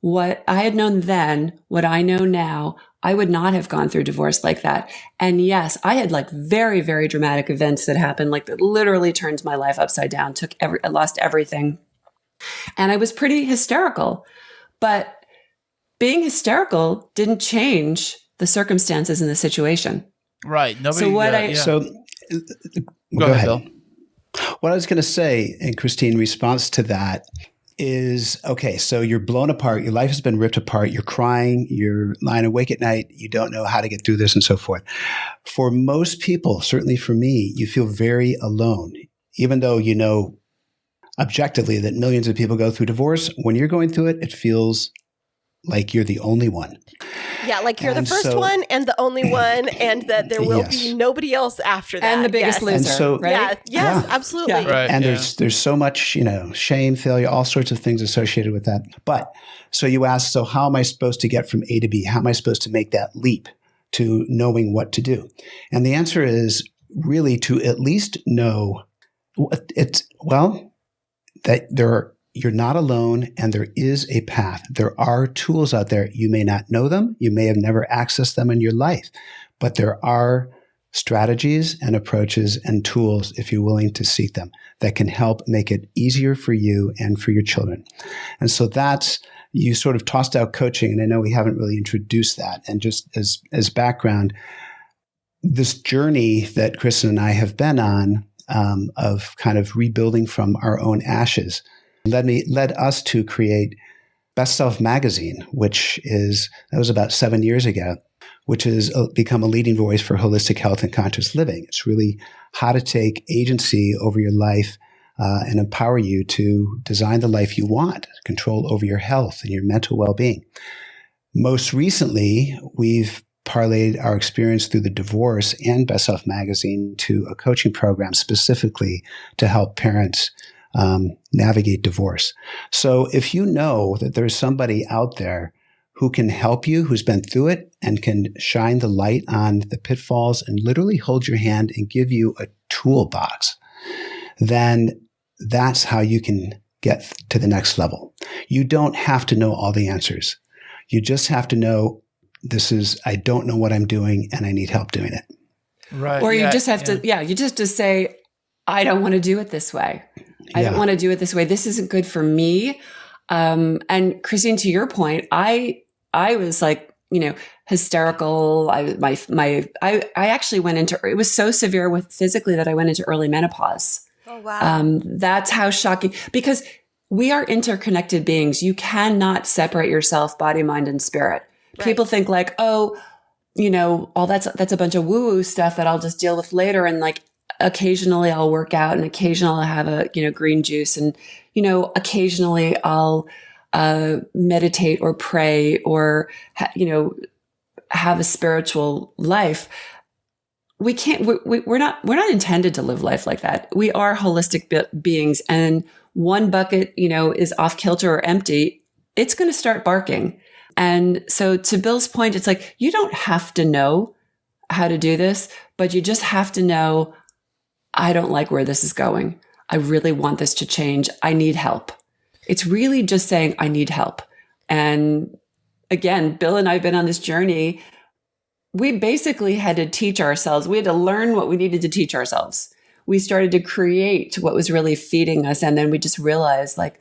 what I had known then, what I know now, I would not have gone through divorce like that. And yes, I had like very, very dramatic events that happened, like that literally turned my life upside down, I lost everything. And I was pretty hysterical. But being hysterical didn't change the circumstances in the situation. Right. Nobody. So go ahead, Bill. What I was going to say, and Kristine, in response to that is, okay, so you're blown apart. Your life has been ripped apart. You're crying. You're lying awake at night. You don't know how to get through this and so forth. For most people, certainly for me, you feel very alone, even though you know objectively that millions of people go through divorce. When you're going through it, it feels like you're the only one. Yeah, like you're the first one and the only one, and that there will be nobody else after that. And the biggest loser, and so, right? Yes, absolutely. Yeah. Right, and there's so much, shame, failure, all sorts of things associated with that. But so you ask, so how am I supposed to get from A to B? How am I supposed to make that leap to knowing what to do? And the answer is really to at least know that you're not alone, and there is a path. There are tools out there. You may not know them. You may have never accessed them in your life, but there are strategies and approaches and tools, if you're willing to seek them, that can help make it easier for you and for your children. And so you sort of tossed out coaching, and I know we haven't really introduced that. And just as background, this journey that Kristen and I have been on of kind of rebuilding from our own ashes led us to create Best Self Magazine, that was about 7 years ago, which has become a leading voice for holistic health and conscious living. It's really how to take agency over your life and empower you to design the life you want, control over your health and your mental well-being. Most recently, we've parlayed our experience through the divorce and Best Self Magazine to a coaching program specifically to help parents navigate divorce. So if you know that there's somebody out there who can help you, who's been through it, and can shine the light on the pitfalls and literally hold your hand and give you a toolbox, then that's how you can get to the next level. You don't have to know all the answers. You just have to know I don't know what I'm doing and I need help doing it. Right. Or you just have to say, I don't want to do it this way. I don't want to do it this way. This isn't good for me. And Kristine, to your point, I was like, hysterical. I actually went into, it was so severe physically that I went into early menopause. Oh, wow. That's how shocking, because we are interconnected beings. You cannot separate yourself, body, mind, and spirit. Right. People think like, oh, that's a bunch of woo-woo stuff that I'll just deal with later. And like, occasionally I'll work out and occasionally I'll have a, green juice. And, occasionally I'll meditate or pray or, have a spiritual life. We can't, we're not intended to live life like that. We are holistic beings, and one bucket, is off kilter or empty. It's going to start barking. And so to Bill's point, it's like, you don't have to know how to do this, but you just have to know, I don't like where this is going. I really want this to change. I need help. It's really just saying, I need help. And again, Bill and I have been on this journey. We basically had to teach ourselves. We had to learn what we needed to teach ourselves. We started to create what was really feeding us. And then we just realized like,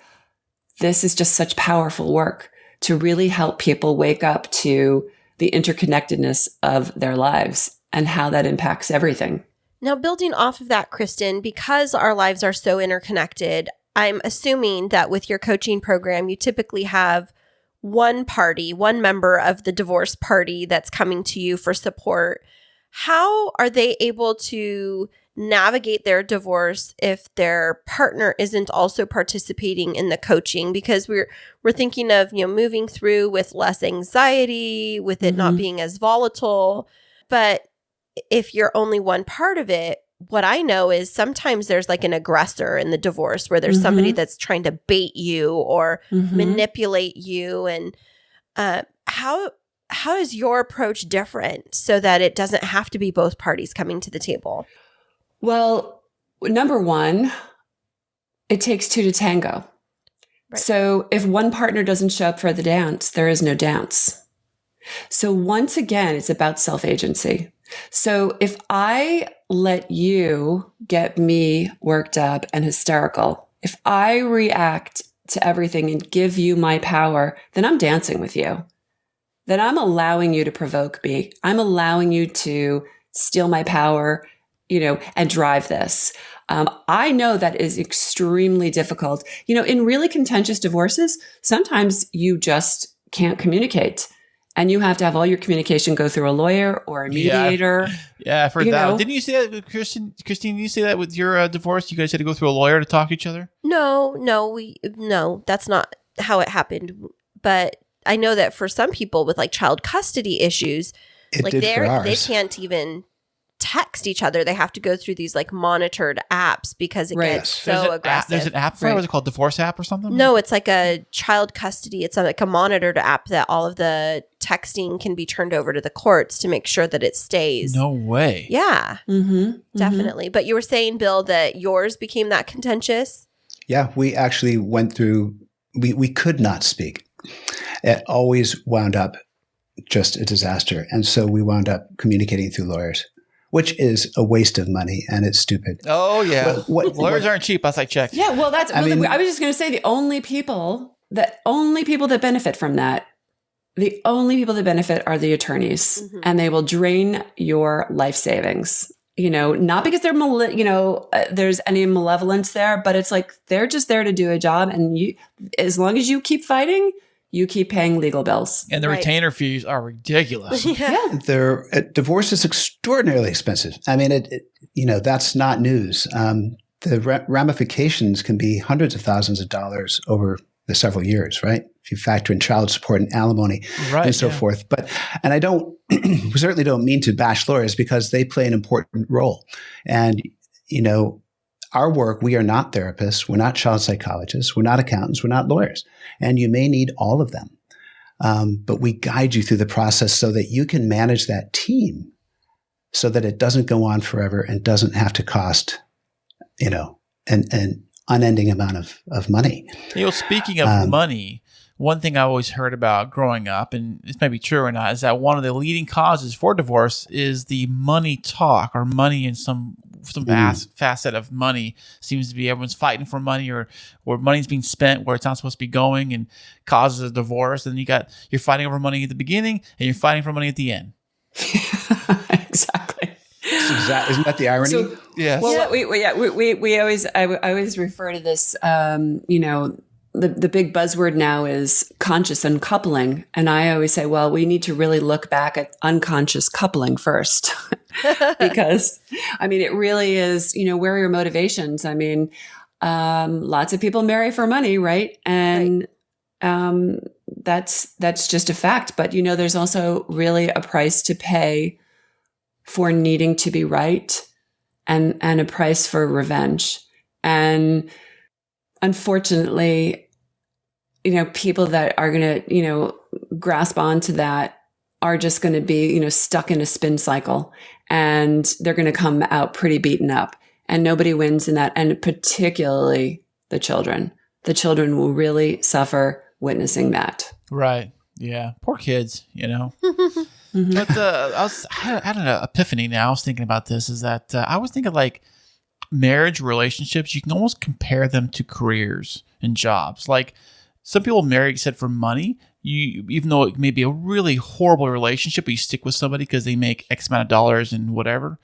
this is just such powerful work to really help people wake up to the interconnectedness of their lives and how that impacts everything. Now, building off of that, Kristen, because our lives are so interconnected, I'm assuming that with your coaching program, you typically have one member of the divorce party that's coming to you for support. How are they able to navigate their divorce if their partner isn't also participating in the coaching? Because we're thinking of, moving through with less anxiety, with it not being as volatile. But if you're only one part of it, what I know is sometimes there's like an aggressor in the divorce where there's somebody that's trying to bait you or manipulate you. And how is your approach different so that it doesn't have to be both parties coming to the table? Well, number one, it takes two to tango. Right. So if one partner doesn't show up for the dance, there is no dance. So once again, it's about self-agency. So if I let you get me worked up and hysterical, if I react to everything and give you my power, then I'm dancing with you. Then I'm allowing you to provoke me. I'm allowing you to steal my power, and drive this. I know that is extremely difficult. In really contentious divorces, sometimes you just can't communicate. And you have to have all your communication go through a lawyer or a mediator. Yeah, I've heard that. Didn't you say that with Kristine? Did you say that with your divorce? You guys had to go through a lawyer to talk to each other? No, that's not how it happened. But I know that for some people with like child custody issues, they can't even text each other. They have to go through these like monitored apps because it gets so aggressive. There's an app for it? Was it called Divorce App or something? No, it's like a child custody. It's like a monitored app that all of the texting can be turned over to the courts to make sure that it stays. No way. Yeah, definitely. But you were saying, Bill, that yours became that contentious? Yeah, we actually went through, we could not speak. It always wound up just a disaster. And so we wound up communicating through lawyers, which is a waste of money and it's stupid. Oh, yeah. Lawyers aren't cheap, as I checked. Yeah, well, I was just going to say the only people that benefit from that, the only people that benefit are the attorneys, and they will drain your life savings. Not because there's any malevolence there, but it's like they're just there to do a job, and as long as you keep fighting, You keep paying legal bills. And the retainer fees are ridiculous. Divorce is extraordinarily expensive. I mean, that's not news. The ramifications can be hundreds of thousands of dollars over the several years, right? If you factor in child support and alimony and so forth. And we certainly don't mean to bash lawyers because they play an important role. And, our work, we are not therapists. We're not child psychologists. We're not accountants. We're not lawyers. And you may need all of them. But we guide you through the process so that you can manage that team so that it doesn't go on forever and doesn't have to cost, an unending amount of money. Speaking of money, one thing I always heard about growing up, and this may be true or not, is that one of the leading causes for divorce is the money talk, or money in some facet of money seems to be everyone's fighting for money, or money's being spent where it's not supposed to be going, and causes a divorce. And you're fighting over money at the beginning and you're fighting for money at the end. Exactly. Isn't that the irony? So, yes. Well, I always refer to this, the big buzzword now is conscious uncoupling. And I always say, well, we need to really look back at unconscious coupling first. Because, it really is, where are your motivations? Lots of people marry for money, right? And that's just a fact. But, there's also really a price to pay for needing to be right, and a price for revenge. And unfortunately, people that are going to, grasp onto that are just going to be, stuck in a spin cycle, and they're going to come out pretty beaten up, and nobody wins in that. And particularly the children will really suffer witnessing that. Right. Yeah. Poor kids, But I had an epiphany now. I was thinking about this, is that I was thinking like marriage relationships, you can almost compare them to careers and jobs. Like some people marry said for money. Even though it may be a really horrible relationship, but you stick with somebody because they make X amount of dollars and whatever.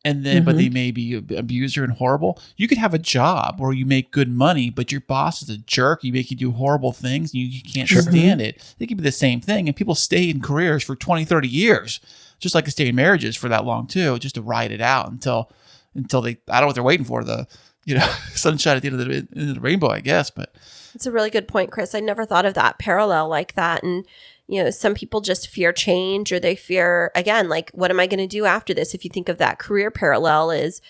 And then, but they may be an abuser and horrible. You could have a job where you make good money, but your boss is a jerk. You make you do horrible things. And you can't stand it. It could be the same thing. And people stay in careers for 20, 30 years, just like they stay in marriages for that long too, just to ride it out until they, I don't know what they're waiting for, the sunshine at the end of the rainbow, I guess. But it's a really good point, Kris. I never thought of that parallel like that. And some people just fear change, or they fear, again, like, what am I going to do after this? If you think of that career parallel is,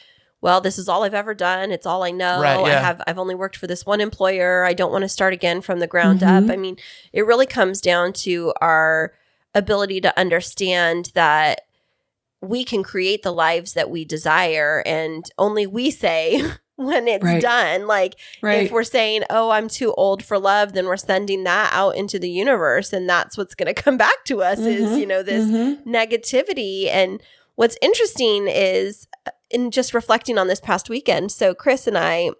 well, this is all I've ever done. It's all I know. Right, yeah. I've only worked for this one employer. I don't want to start again from the ground up. It really comes down to our ability to understand that we can create the lives that we desire, and only we say when it's done. Like if we're saying, oh, I'm too old for love, then we're sending that out into the universe. And that's what's going to come back to us is, this negativity. And what's interesting is in just reflecting on this past weekend. So Kris and I,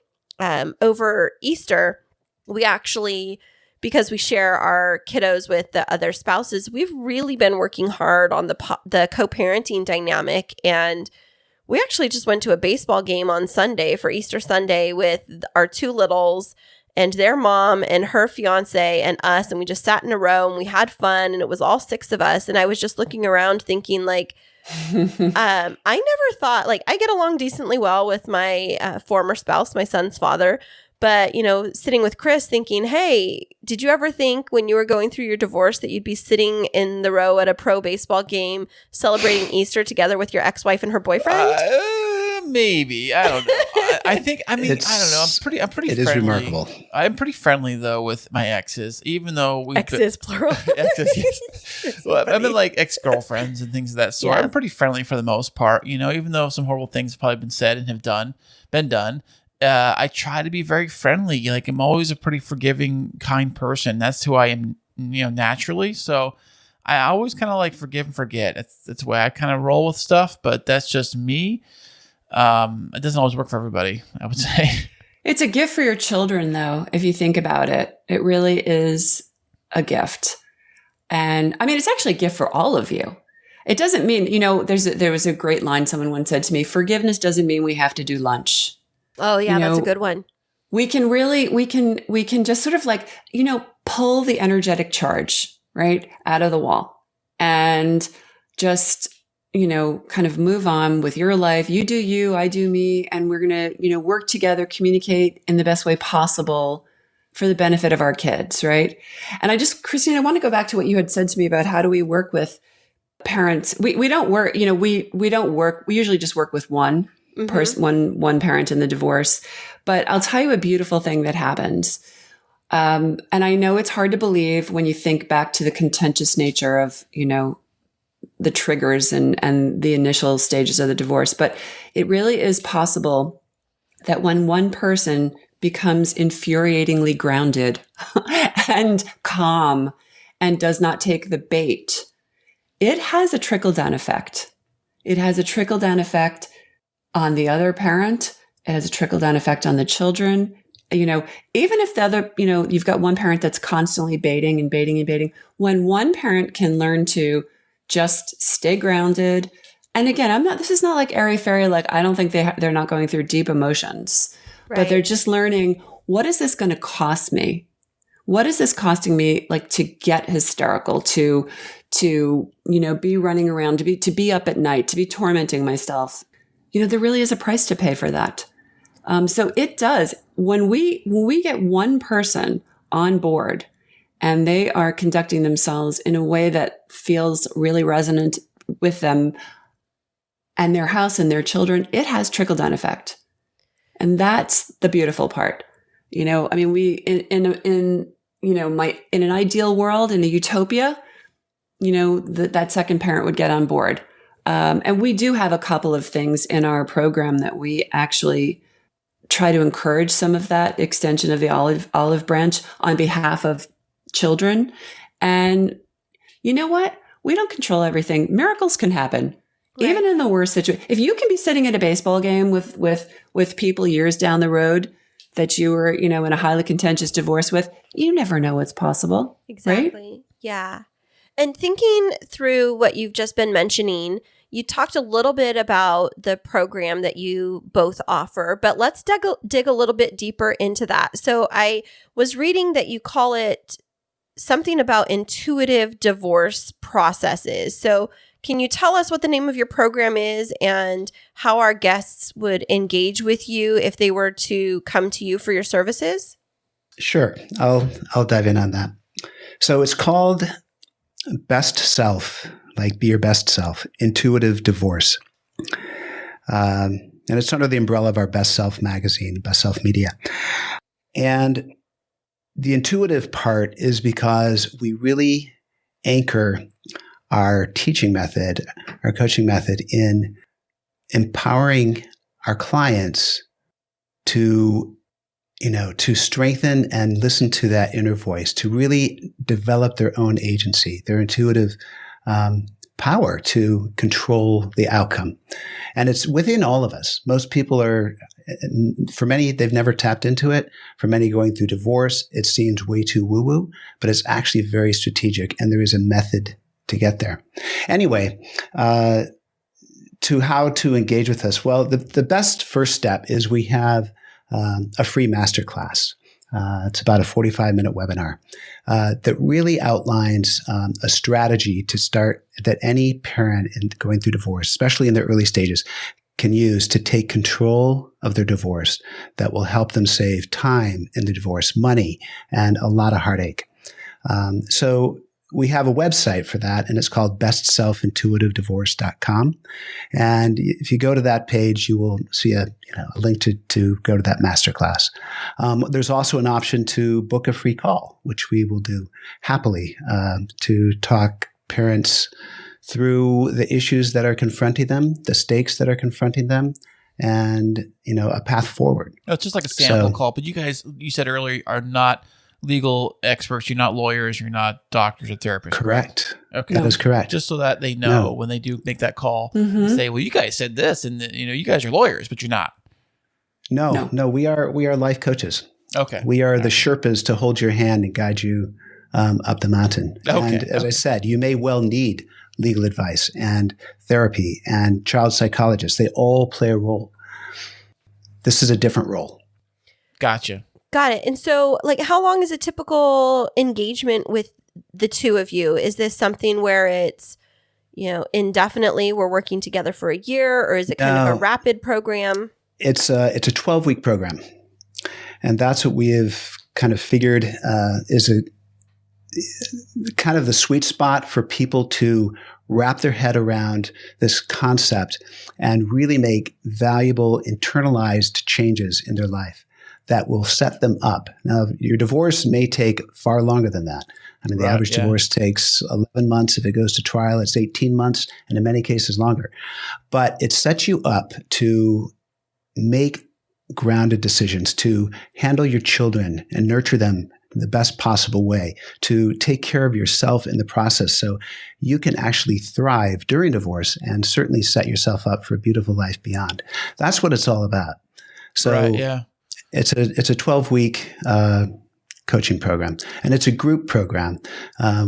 over Easter, we actually, because we share our kiddos with the other spouses, we've really been working hard on the co-parenting dynamic. And we actually just went to a baseball game on Sunday for Easter Sunday with our two littles and their mom and her fiance and us. And we just sat in a row and we had fun, and it was all six of us. And I was just looking around thinking like, I never thought, like, I get along decently well with my former spouse, my son's father. But, sitting with Kris thinking, hey, did you ever think when you were going through your divorce that you'd be sitting in the row at a pro baseball game celebrating Easter together with your ex-wife and her boyfriend? Maybe. I don't know. I don't know. I'm pretty It friendly. is remarkable. I'm pretty friendly, though, with my exes, even though we've Exes, plural. Exes, yes. Well, I've been like ex-girlfriends and things of that sort. Yeah. I'm pretty friendly for the most part, even though some horrible things have probably been said and have been done. I try to be very friendly. Like, I'm always a pretty forgiving, kind person. That's who I am, naturally. So I always kind of like forgive and forget. That's the way I kind of roll with stuff, but that's just me. It doesn't always work for everybody, I would say. It's a gift for your children, though, if you think about it. It really is a gift. And it's actually a gift for all of you. It doesn't mean, there was a great line someone once said to me, forgiveness doesn't mean we have to do lunch. Oh, yeah, that's a good one. we can just sort of like, pull the energetic charge, right, out of the wall and just, kind of move on with your life. You do you, I do me, and we're going to, work together, communicate in the best way possible for the benefit of our kids, right? And Kristine, I want to go back to what you had said to me about how do we work with parents. We don't work, we don't work, we usually just work with one person, one parent in the divorce. But I'll tell you a beautiful thing that happens. And I know it's hard to believe when you think back to the contentious nature of, the triggers and the initial stages of the divorce, but it really is possible that when one person becomes infuriatingly grounded and calm and does not take the bait, it has a trickle-down effect. It has a trickle-down effect on the other parent. It has a trickle-down effect on the children. Even if the other, you've got one parent that's constantly baiting and baiting and baiting, when one parent can learn to just stay grounded. And again, this is not like airy-fairy, like I don't think they're not going through deep emotions, right. But they're just learning, what is this going to cost me? What is this costing me, like, to get hysterical, to be running around, to be up at night, to be tormenting myself? There really is a price to pay for that. So it does. When we get one person on board and they are conducting themselves in a way that feels really resonant with them and their house and their children, it has trickle-down effect. And that's the beautiful part. We in an ideal world, in a utopia, that second parent would get on board. And we do have a couple of things in our program that we actually try to encourage some of that extension of the olive branch on behalf of children. And you know what? We don't control everything. Miracles can happen. Right. Even in the worst situation. If you can be sitting at a baseball game with people years down the road that you were, in a highly contentious divorce with, you never know what's possible. Exactly. Right? Yeah. And thinking through what you've just been mentioning, you talked a little bit about the program that you both offer, but let's dig a little bit deeper into that. So I was reading that you call it something about intuitive divorce processes. So can you tell us what the name of your program is and how our guests would engage with you if they were to come to you for your services? Sure. I'll dive in on that. So it's called Best Self, like be your best self, intuitive divorce. And it's under the umbrella of our Best Self magazine, Best Self Media. And the intuitive part is because we really anchor our teaching method, our coaching method, in empowering our clients to strengthen and listen to that inner voice, to really develop their own agency, their intuitive power to control the outcome. And it's within all of us. Most people for many, they've never tapped into it. For many going through divorce, it seems way too woo-woo, but it's actually very strategic, and there is a method to get there. Anyway, to how to engage with us. Well, the best first step is we have a free masterclass. It's about a 45-minute webinar that really outlines a strategy to start that any parent going through divorce, especially in their early stages, can use to take control of their divorce that will help them save time in the divorce, money, and a lot of heartache. So we have a website for that, and it's called bestselfintuitivedivorce.com. And if you go to that page, you will see a link to go to that masterclass. There's also an option to book a free call, which we will do happily to talk parents through the issues that are confronting them, the stakes that are confronting them, and a path forward. No, it's just like a sample call. But you guys, you said earlier, are not legal experts. You're not lawyers. You're not doctors or therapists. Correct. Okay, that is correct. Just so that they know when they do make that call, and say, "Well, you guys said this, and you guys are lawyers, but you're not." No. We are life coaches. Okay, we are the Sherpas to hold your hand and guide you up the mountain. Okay. And as I said, you may well need legal advice and therapy and child psychologists. They all play a role. This is a different role. Gotcha. Got it. And so, like, how long is a typical engagement with the two of you? Is this something where it's, indefinitely we're working together for a year, or is it kind of a rapid program? It's a 12-week program. And that's what we have kind of figured is a kind of the sweet spot for people to wrap their head around this concept and really make valuable internalized changes in their life that will set them up. Now, your divorce may take far longer than that. I mean, the average divorce takes 11 months. If it goes to trial, it's 18 months, and in many cases longer. But it sets you up to make grounded decisions, to handle your children and nurture them in the best possible way, to take care of yourself in the process so you can actually thrive during divorce and certainly set yourself up for a beautiful life beyond. That's what it's all about. So it's a 12-week coaching program, and it's a group program.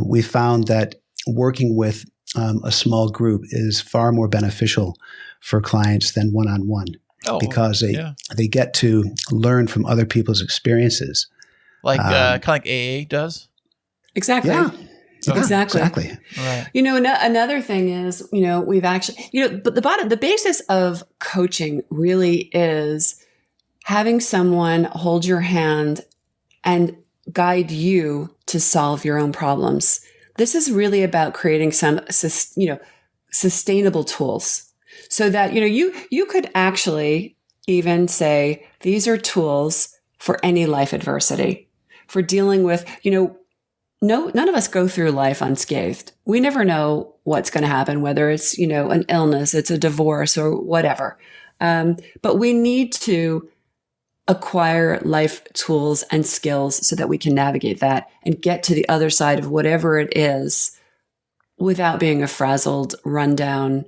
We found that working with a small group is far more beneficial for clients than one-on-one. Because they get to learn from other people's experiences. Like kind of like AA does? Exactly. Yeah. Exactly. Right. Another thing is, we've actually, but the basis of coaching really is having someone hold your hand and guide you to solve your own problems. This is really about creating some, sustainable tools. So that, you could actually even say, these are tools for any life adversity, for dealing with, none of us go through life unscathed. We never know what's going to happen, whether it's, an illness, it's a divorce or whatever. But we need to acquire life tools and skills so that we can navigate that and get to the other side of whatever it is without being a frazzled, rundown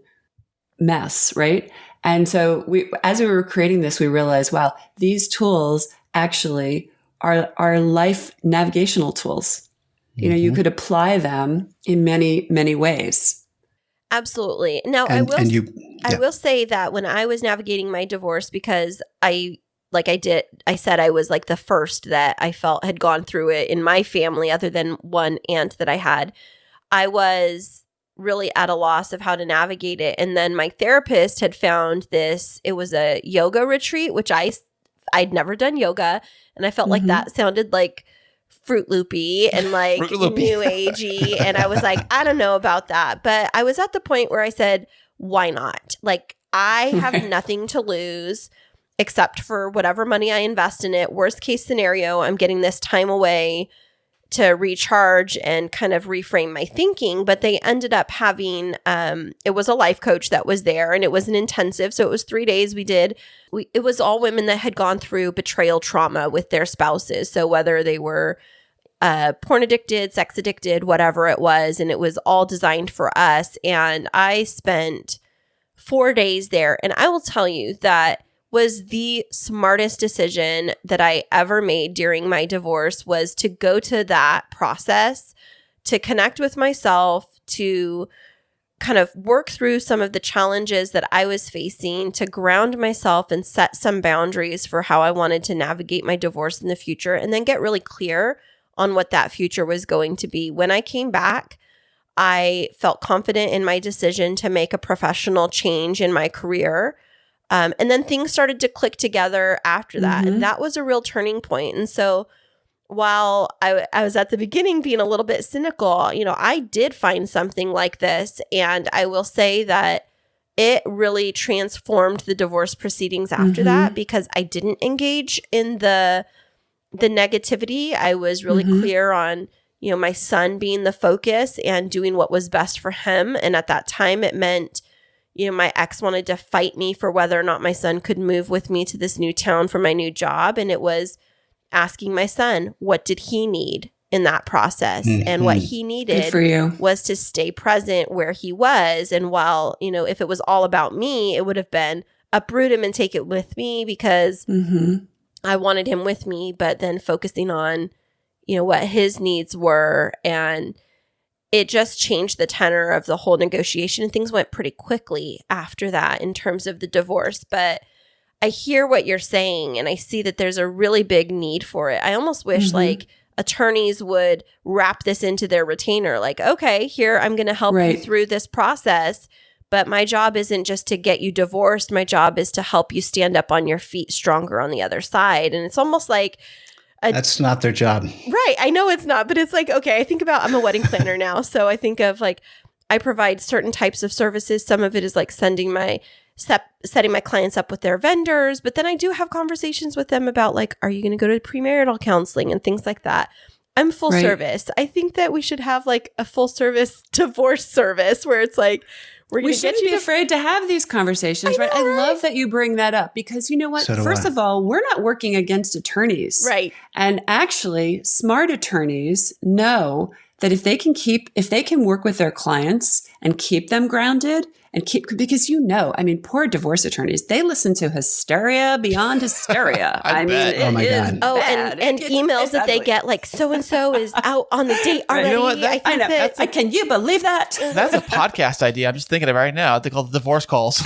mess, right? And so as we were creating this, we realized, wow, these tools actually are life navigational tools. You could apply them in many, many ways. Absolutely. Now, I will say that when I was navigating my divorce, because I said I was like the first that I felt had gone through it in my family, other than one aunt that I had, I was really at a loss of how to navigate it. And then my therapist had found this, it was a yoga retreat, which I'd never done yoga. And I felt like that sounded like Fruit Loopy and like New Agey. And I was like, I don't know about that. But I was at the point where I said, why not? Like, I have nothing to lose except for whatever money I invest in it. Worst case scenario, I'm getting this time away to recharge and kind of reframe my thinking. But they ended up having, it was a life coach that was there, and it was an intensive. So it was 3 days it was all women that had gone through betrayal trauma with their spouses. So whether they were porn addicted, sex addicted, whatever it was, and it was all designed for us. And I spent 4 days there. And I will tell you that was the smartest decision that I ever made during my divorce, was to go to that process, to connect with myself, to kind of work through some of the challenges that I was facing, to ground myself and set some boundaries for how I wanted to navigate my divorce in the future, and then get really clear on what that future was going to be. When I came back, I felt confident in my decision to make a professional change in my career. And then things started to click together after that. And that was a real turning point. And so while I was at the beginning being a little bit cynical, I did find something like this. And I will say that it really transformed the divorce proceedings after that, because I didn't engage in the negativity. I was really clear on, my son being the focus and doing what was best for him. And at that time, it meant my ex wanted to fight me for whether or not my son could move with me to this new town for my new job. And it was asking my son, what did he need in that process? And what he needed was to stay present where he was. And while, if it was all about me, it would have been uproot him and take it with me, because I wanted him with me, but then focusing on, what his needs were. And it just changed the tenor of the whole negotiation, and things went pretty quickly after that in terms of the divorce. But I hear what you're saying and I see that there's a really big need for it. I almost wish like attorneys would wrap this into their retainer. Like, okay, here, I'm going to help you through this process. But my job isn't just to get you divorced. My job is to help you stand up on your feet stronger on the other side. And it's almost like that's not their job. Right. I know it's not, but it's like, okay, I think about, I'm a wedding planner now. So I think of like, I provide certain types of services. Some of it is like setting my clients up with their vendors. But then I do have conversations with them about like, are you going to go to premarital counseling and things like that? I'm full service. I think that we should have like a full service divorce service where it's like, we shouldn't be afraid to have these conversations, right? I love that you bring that up because you know what? First of all, we're not working against attorneys. Right. And actually, smart attorneys know that if they can work with their clients and keep them grounded because I mean, poor divorce attorneys, they listen to hysteria beyond hysteria. I mean, oh my God. Oh, and emails that they get like, so-and-so is out on the date already. You know what? I know. Can you believe that? That's a podcast idea. I'm just thinking of it right now. They call it divorce calls.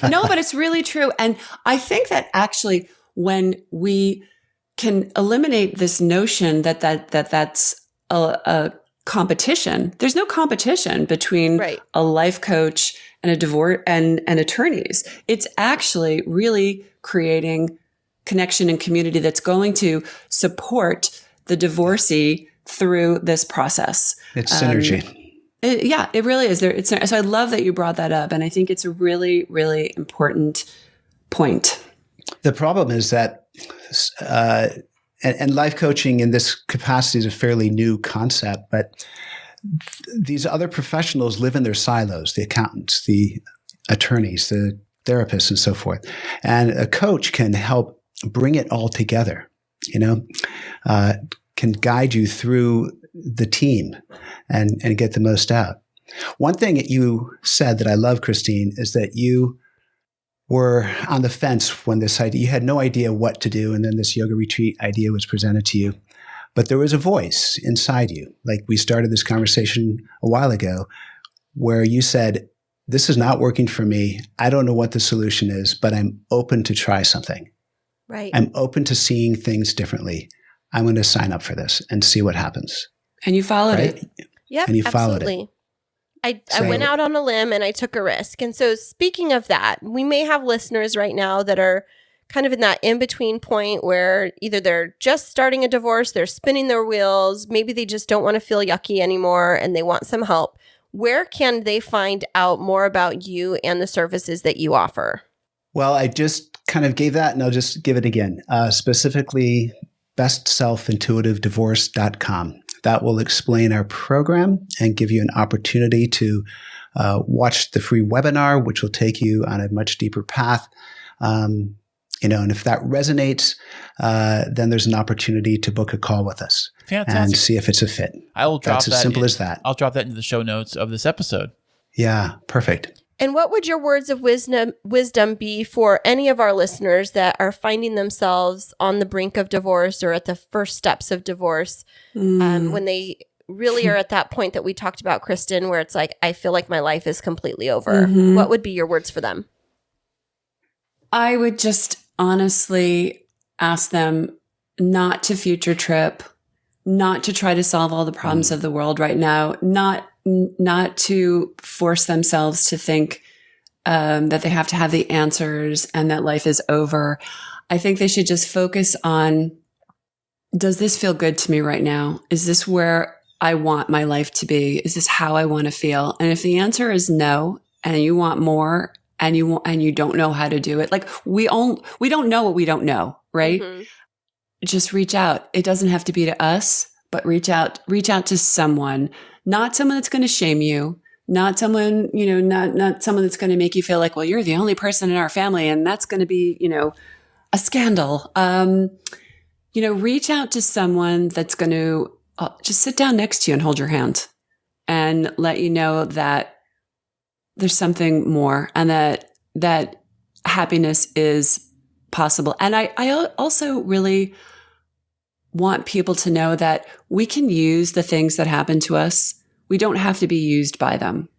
No, but it's really true. And I think that actually when we can eliminate this notion that's a competition. There's no competition between a life coach and a divorce and attorneys. It's actually really creating connection and community that's going to support the divorcee through this process. It's synergy. It really is. So I love that you brought that up. And I think it's a really, really important point. The problem is that and life coaching in this capacity is a fairly new concept, but these other professionals live in their silos, the accountants, the attorneys, the therapists, and so forth. And a coach can help bring it all together, can guide you through the team and get the most out. One thing that you said that I love, Kristine, is that you were on the fence when you had no idea what to do. And then this yoga retreat idea was presented to you. But there was a voice inside you. Like we started this conversation a while ago where you said, this is not working for me. I don't know what the solution is, but I'm open to try something. Right. I'm open to seeing things differently. I'm going to sign up for this and see what happens. And you followed it. Yep, and you followed absolutely. it. I went out on a limb and I took a risk. And so speaking of that, we may have listeners right now that are kind of in that in-between point where either they're just starting a divorce, they're spinning their wheels, maybe they just don't want to feel yucky anymore and they want some help. Where can they find out more about you and the services that you offer? Well, I just kind of gave that and I'll just give it again. Specifically, bestselfintuitivedivorce.com. That will explain our program and give you an opportunity to watch the free webinar, which will take you on a much deeper path. And if that resonates, then there's an opportunity to book a call with us. Fantastic. And see if it's a fit. I will drop That's as simple as that. I'll drop that into the show notes of this episode. Yeah, perfect. And what would your words of wisdom be for any of our listeners that are finding themselves on the brink of divorce or at the first steps of divorce when they really are at that point that we talked about, Kristen, where it's like, I feel like my life is completely over. Mm-hmm. What would be your words for them? I would just honestly ask them not to future trip, not to try to solve all the problems of the world right now, not to force themselves to think that they have to have the answers and that life is over. I think they should just focus on, does this feel good to me right now? Is this where I want my life to be? Is this how I want to feel? And if the answer is no, and you want more, and you don't know how to do it, like we don't know what we don't know, right? Mm-hmm. Just reach out. It doesn't have to be to us, but reach out to someone. Not someone that's going to shame you, not someone, not someone that's going to make you feel like, well, you're the only person in our family and that's going to be, a scandal. Reach out to someone that's going to just sit down next to you and hold your hand and let you know that there's something more and that happiness is possible. And I also really want people to know that we can use the things that happen to us. We don't have to be used by them.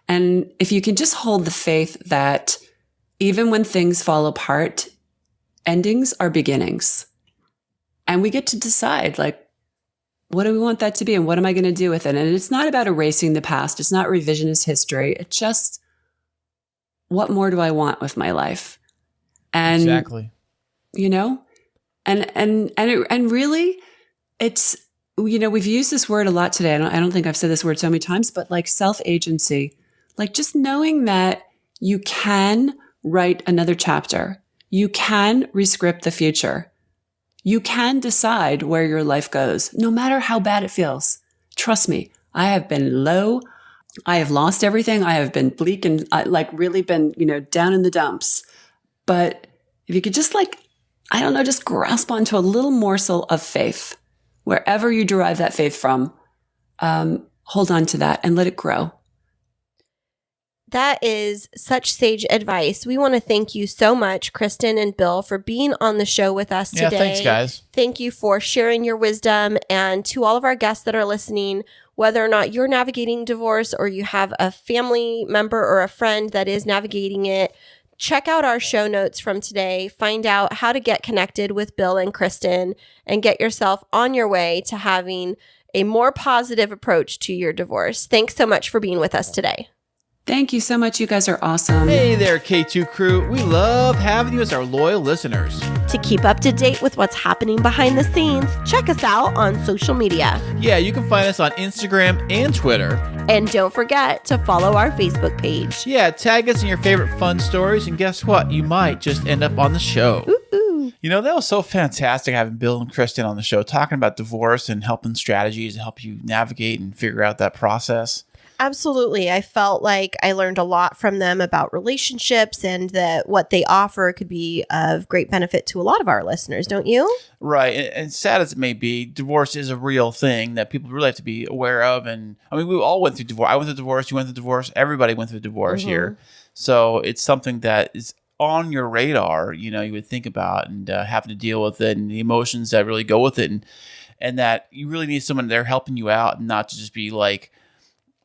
And if you can just hold the faith that even when things fall apart, endings are beginnings. And we get to decide, like, what do we want that to be? And what am I going to do with it? And it's not about erasing the past. It's not revisionist history. It's just, what more do I want with my life? And exactly. You know, and really, it's, you know, we've used this word a lot today. I don't think I've said this word so many times, but like self-agency, like just knowing that you can write another chapter. You can rescript the future. You can decide where your life goes, no matter how bad it feels. Trust me, I have been low. I have lost everything. I have been bleak and like really been, you know, down in the dumps. But if you could just like, I don't know, just grasp onto a little morsel of faith, wherever you derive that faith from, hold on to that and let it grow. That is such sage advice. We want to thank you so much, Kristen and Bill, for being on the show with us today. Yeah, thanks, guys. Thank you for sharing your wisdom. And to all of our guests that are listening, whether or not you're navigating divorce or you have a family member or a friend that is navigating it, check out our show notes from today. Find out how to get connected with Bill and Kristen and get yourself on your way to having a more positive approach to your divorce. Thanks so much for being with us today. Thank you so much. You guys are awesome. Hey there, K2 crew. We love having you as our loyal listeners. To keep up to date with what's happening behind the scenes, check us out on social media. Yeah, you can find us on Instagram and Twitter. And don't forget to follow our Facebook page. Yeah, tag us in your favorite fun stories, and guess what? You might just end up on the show. Ooh. You know, that was so fantastic having Bill and Kristen on the show, talking about divorce and helping strategies to help you navigate and figure out that process. Absolutely. I felt like I learned a lot from them about relationships and that what they offer could be of great benefit to a lot of our listeners, don't you? Right. And sad as it may be, divorce is a real thing that people really have to be aware of. And I mean, we all went through divorce. I went through divorce. You went through divorce. Everybody went through divorce here. So it's something that is on your radar, you know, you would think about and having to deal with it and the emotions that really go with it. And that you really need someone there helping you out and not to just be like,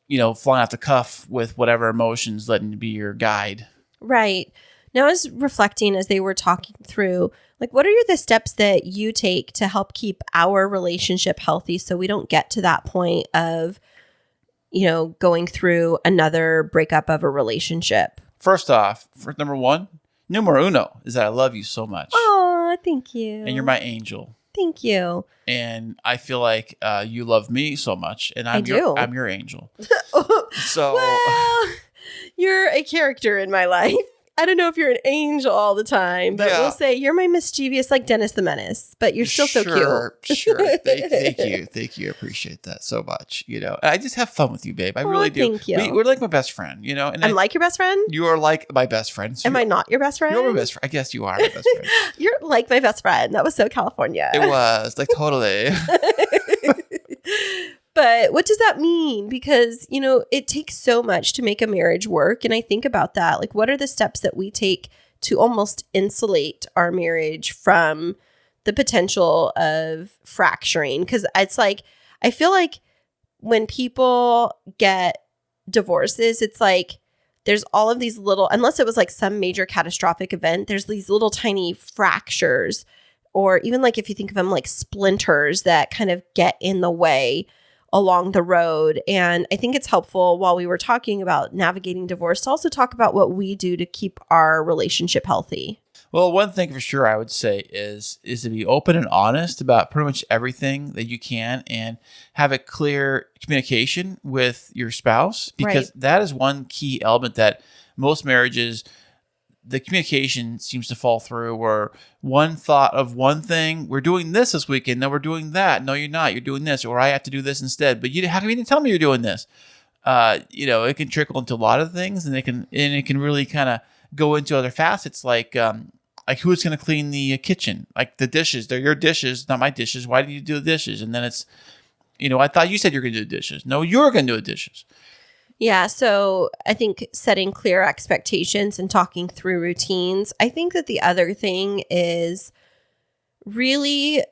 you know, flying off the cuff with whatever emotions, letting it be your guide. Right. Now, I was reflecting as they were talking through, like, what are the steps that you take to help keep our relationship healthy so we don't get to that point of, you know, going through another breakup of a relationship? First off, number one, numero uno, is that I love you so much. Oh, thank you. And you're my angel. Thank you. And I feel like you love me so much, and I'm your angel. So, well, you're a character in my life. I don't know if you're an angel all the time, but we'll say you're my mischievous, like Dennis the Menace, but you're still so cute. Sure. Thank you. Thank you. I appreciate that so much. You know, I just have fun with you, babe. I really do. Thank you. We're like my best friend, you know. And I'm like your best friend? You are like my best friend. So Am I not your best friend? You're my best friend. I guess you are my best friend. You're like my best friend. That was so California. It was, like, totally. But what does that mean? Because, you know, it takes so much to make a marriage work. And I think about that. Like, what are the steps that we take to almost insulate our marriage from the potential of fracturing? Because it's like, I feel like when people get divorces, it's like there's all of these little, unless it was like some major catastrophic event, there's these little tiny fractures, or even like if you think of them like splinters that kind of get in the way along the road. And I think it's helpful while we were talking about navigating divorce to also talk about what we do to keep our relationship healthy. Well, one thing for sure I would say is to be open and honest about pretty much everything that you can and have a clear communication with your spouse, because that is one key element that most marriages, the communication seems to fall through, where one thought of one thing, we're doing this weekend, no, we're doing that, no, you're not, you're doing this, or I have to do this instead, but how come you didn't tell me you're doing this? You know, it can trickle into a lot of things, and it can really kind of go into other facets, like who's going to clean the kitchen, like the dishes, they're your dishes, not my dishes, why do you do the dishes? And then it's, you know, I thought you said you're going to do the dishes, no, you're going to do the dishes. Yeah, so I think setting clear expectations and talking through routines. I think that the other thing is really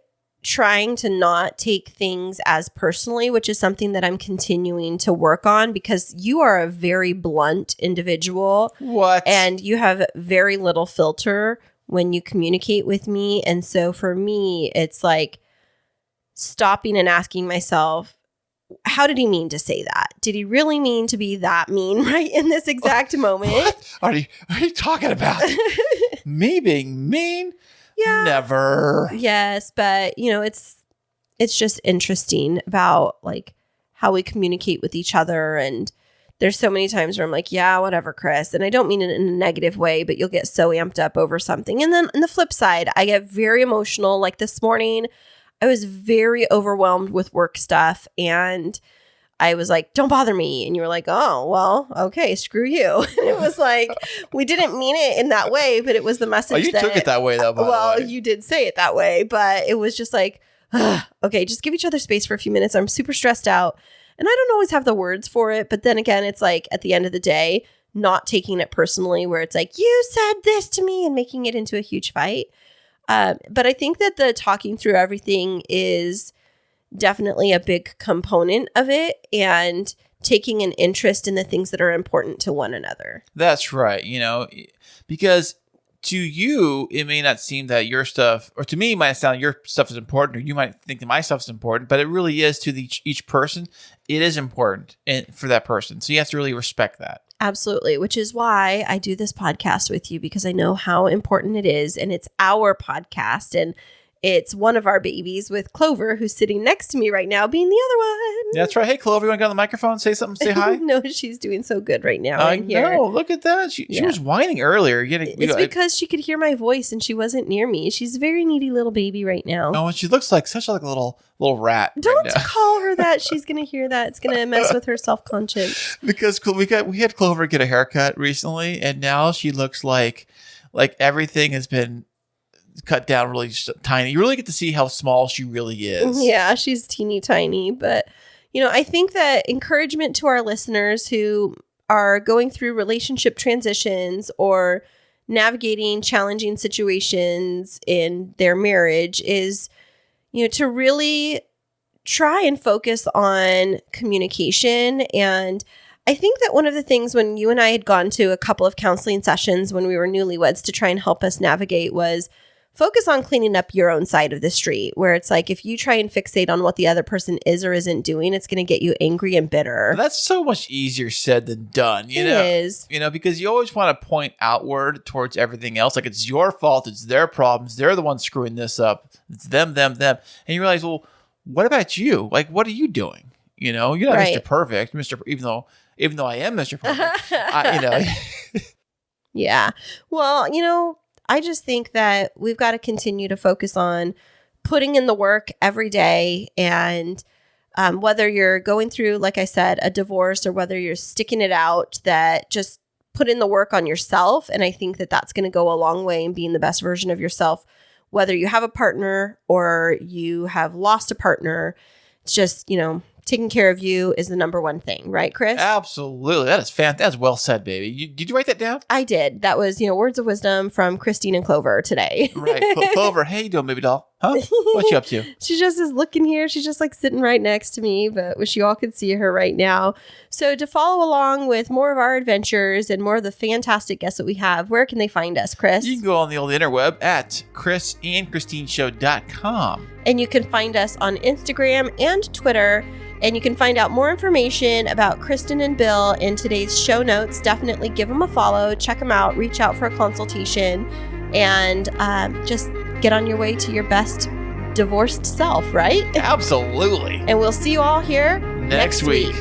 trying to not take things as personally, which is something that I'm continuing to work on because you are a very blunt individual. What? And you have very little filter when you communicate with me. And so for me, it's like stopping and asking myself, how did he mean to say that? Did he really mean to be that mean right in this exact moment? What are you talking about? Me being mean? Yeah. Never. Yes, but it's just interesting about like how we communicate with each other. And there's so many times where I'm like, yeah, whatever, Kris. And I don't mean it in a negative way, but you'll get so amped up over something. And then on the flip side, I get very emotional. Like this morning, I was very overwhelmed with work stuff. And I was like, don't bother me. And you were like, oh, well, okay, screw you. And it was like, we didn't mean it in that way, but it was the message. Oh, you took it that way, though, by the way. You did say it that way, but it was just like, okay, just give each other space for a few minutes. I'm super stressed out. And I don't always have the words for it. But then again, it's like at the end of the day, not taking it personally where it's like, you said this to me and making it into a huge fight. But I think that the talking through everything is definitely a big component of it, and taking an interest in the things that are important to one another. That's right. Because to you, it may not seem that your stuff, or to me, it might sound your stuff is important, or you might think that my stuff is important, but it really is to each person. It is important for that person. So you have to really respect that. Absolutely, which is why I do this podcast with you, because I know how important it is, and it's our podcast, and it's one of our babies with Clover, who's sitting next to me right now, being the other one. That's right. Hey, Clover, you want to get on the microphone and say something? Say hi? No, she's doing so good right now. I know. Look at that. She was whining earlier. It's because she could hear my voice and she wasn't near me. She's a very needy little baby right now. Oh, and she looks like such a little rat. Don't call her that. She's going to hear that. It's going to mess with her self-conscience. Because we had Clover get a haircut recently, and now she looks like everything has been cut down really tiny. You really get to see how small she really is. Yeah, she's teeny tiny. But, I think that encouragement to our listeners who are going through relationship transitions or navigating challenging situations in their marriage is, to really try and focus on communication. And I think that one of the things when you and I had gone to a couple of counseling sessions when we were newlyweds to try and help us navigate was focus on cleaning up your own side of the street, where it's like if you try and fixate on what the other person is or isn't doing, it's going to get you angry and bitter. That's so much easier said than done. It is. Because you always want to point outward towards everything else. Like it's your fault. It's their problems. They're the ones screwing this up. It's them. And you realize, well, what about you? Like, what are you doing? You're not Mr. Perfect, even though I am Mr. Perfect. Yeah. Well, I just think that we've got to continue to focus on putting in the work every day. And whether you're going through, like I said, a divorce, or whether you're sticking it out, that just put in the work on yourself. And I think that that's going to go a long way in being the best version of yourself, whether you have a partner or you have lost a partner. It's just, taking care of you is the number one thing, right, Kris? Absolutely. That is fantastic. That's well said, baby. Did you write that down? I did. That was, words of wisdom from Kristine and Clover today. Right. Clover, hey, you doing, baby doll? Huh? What you up to? She just is looking here. She's just like sitting right next to me, but wish you all could see her right now. So to follow along with more of our adventures and more of the fantastic guests that we have, where can they find us, Kris? You can go on the old interweb at chrisandchristineshow.com. And you can find us on Instagram and Twitter. And you can find out more information about Kristen and Bill in today's show notes. Definitely give them a follow, check them out, reach out for a consultation, and just get on your way to your best divorced self, right? Absolutely. And we'll see you all here next week.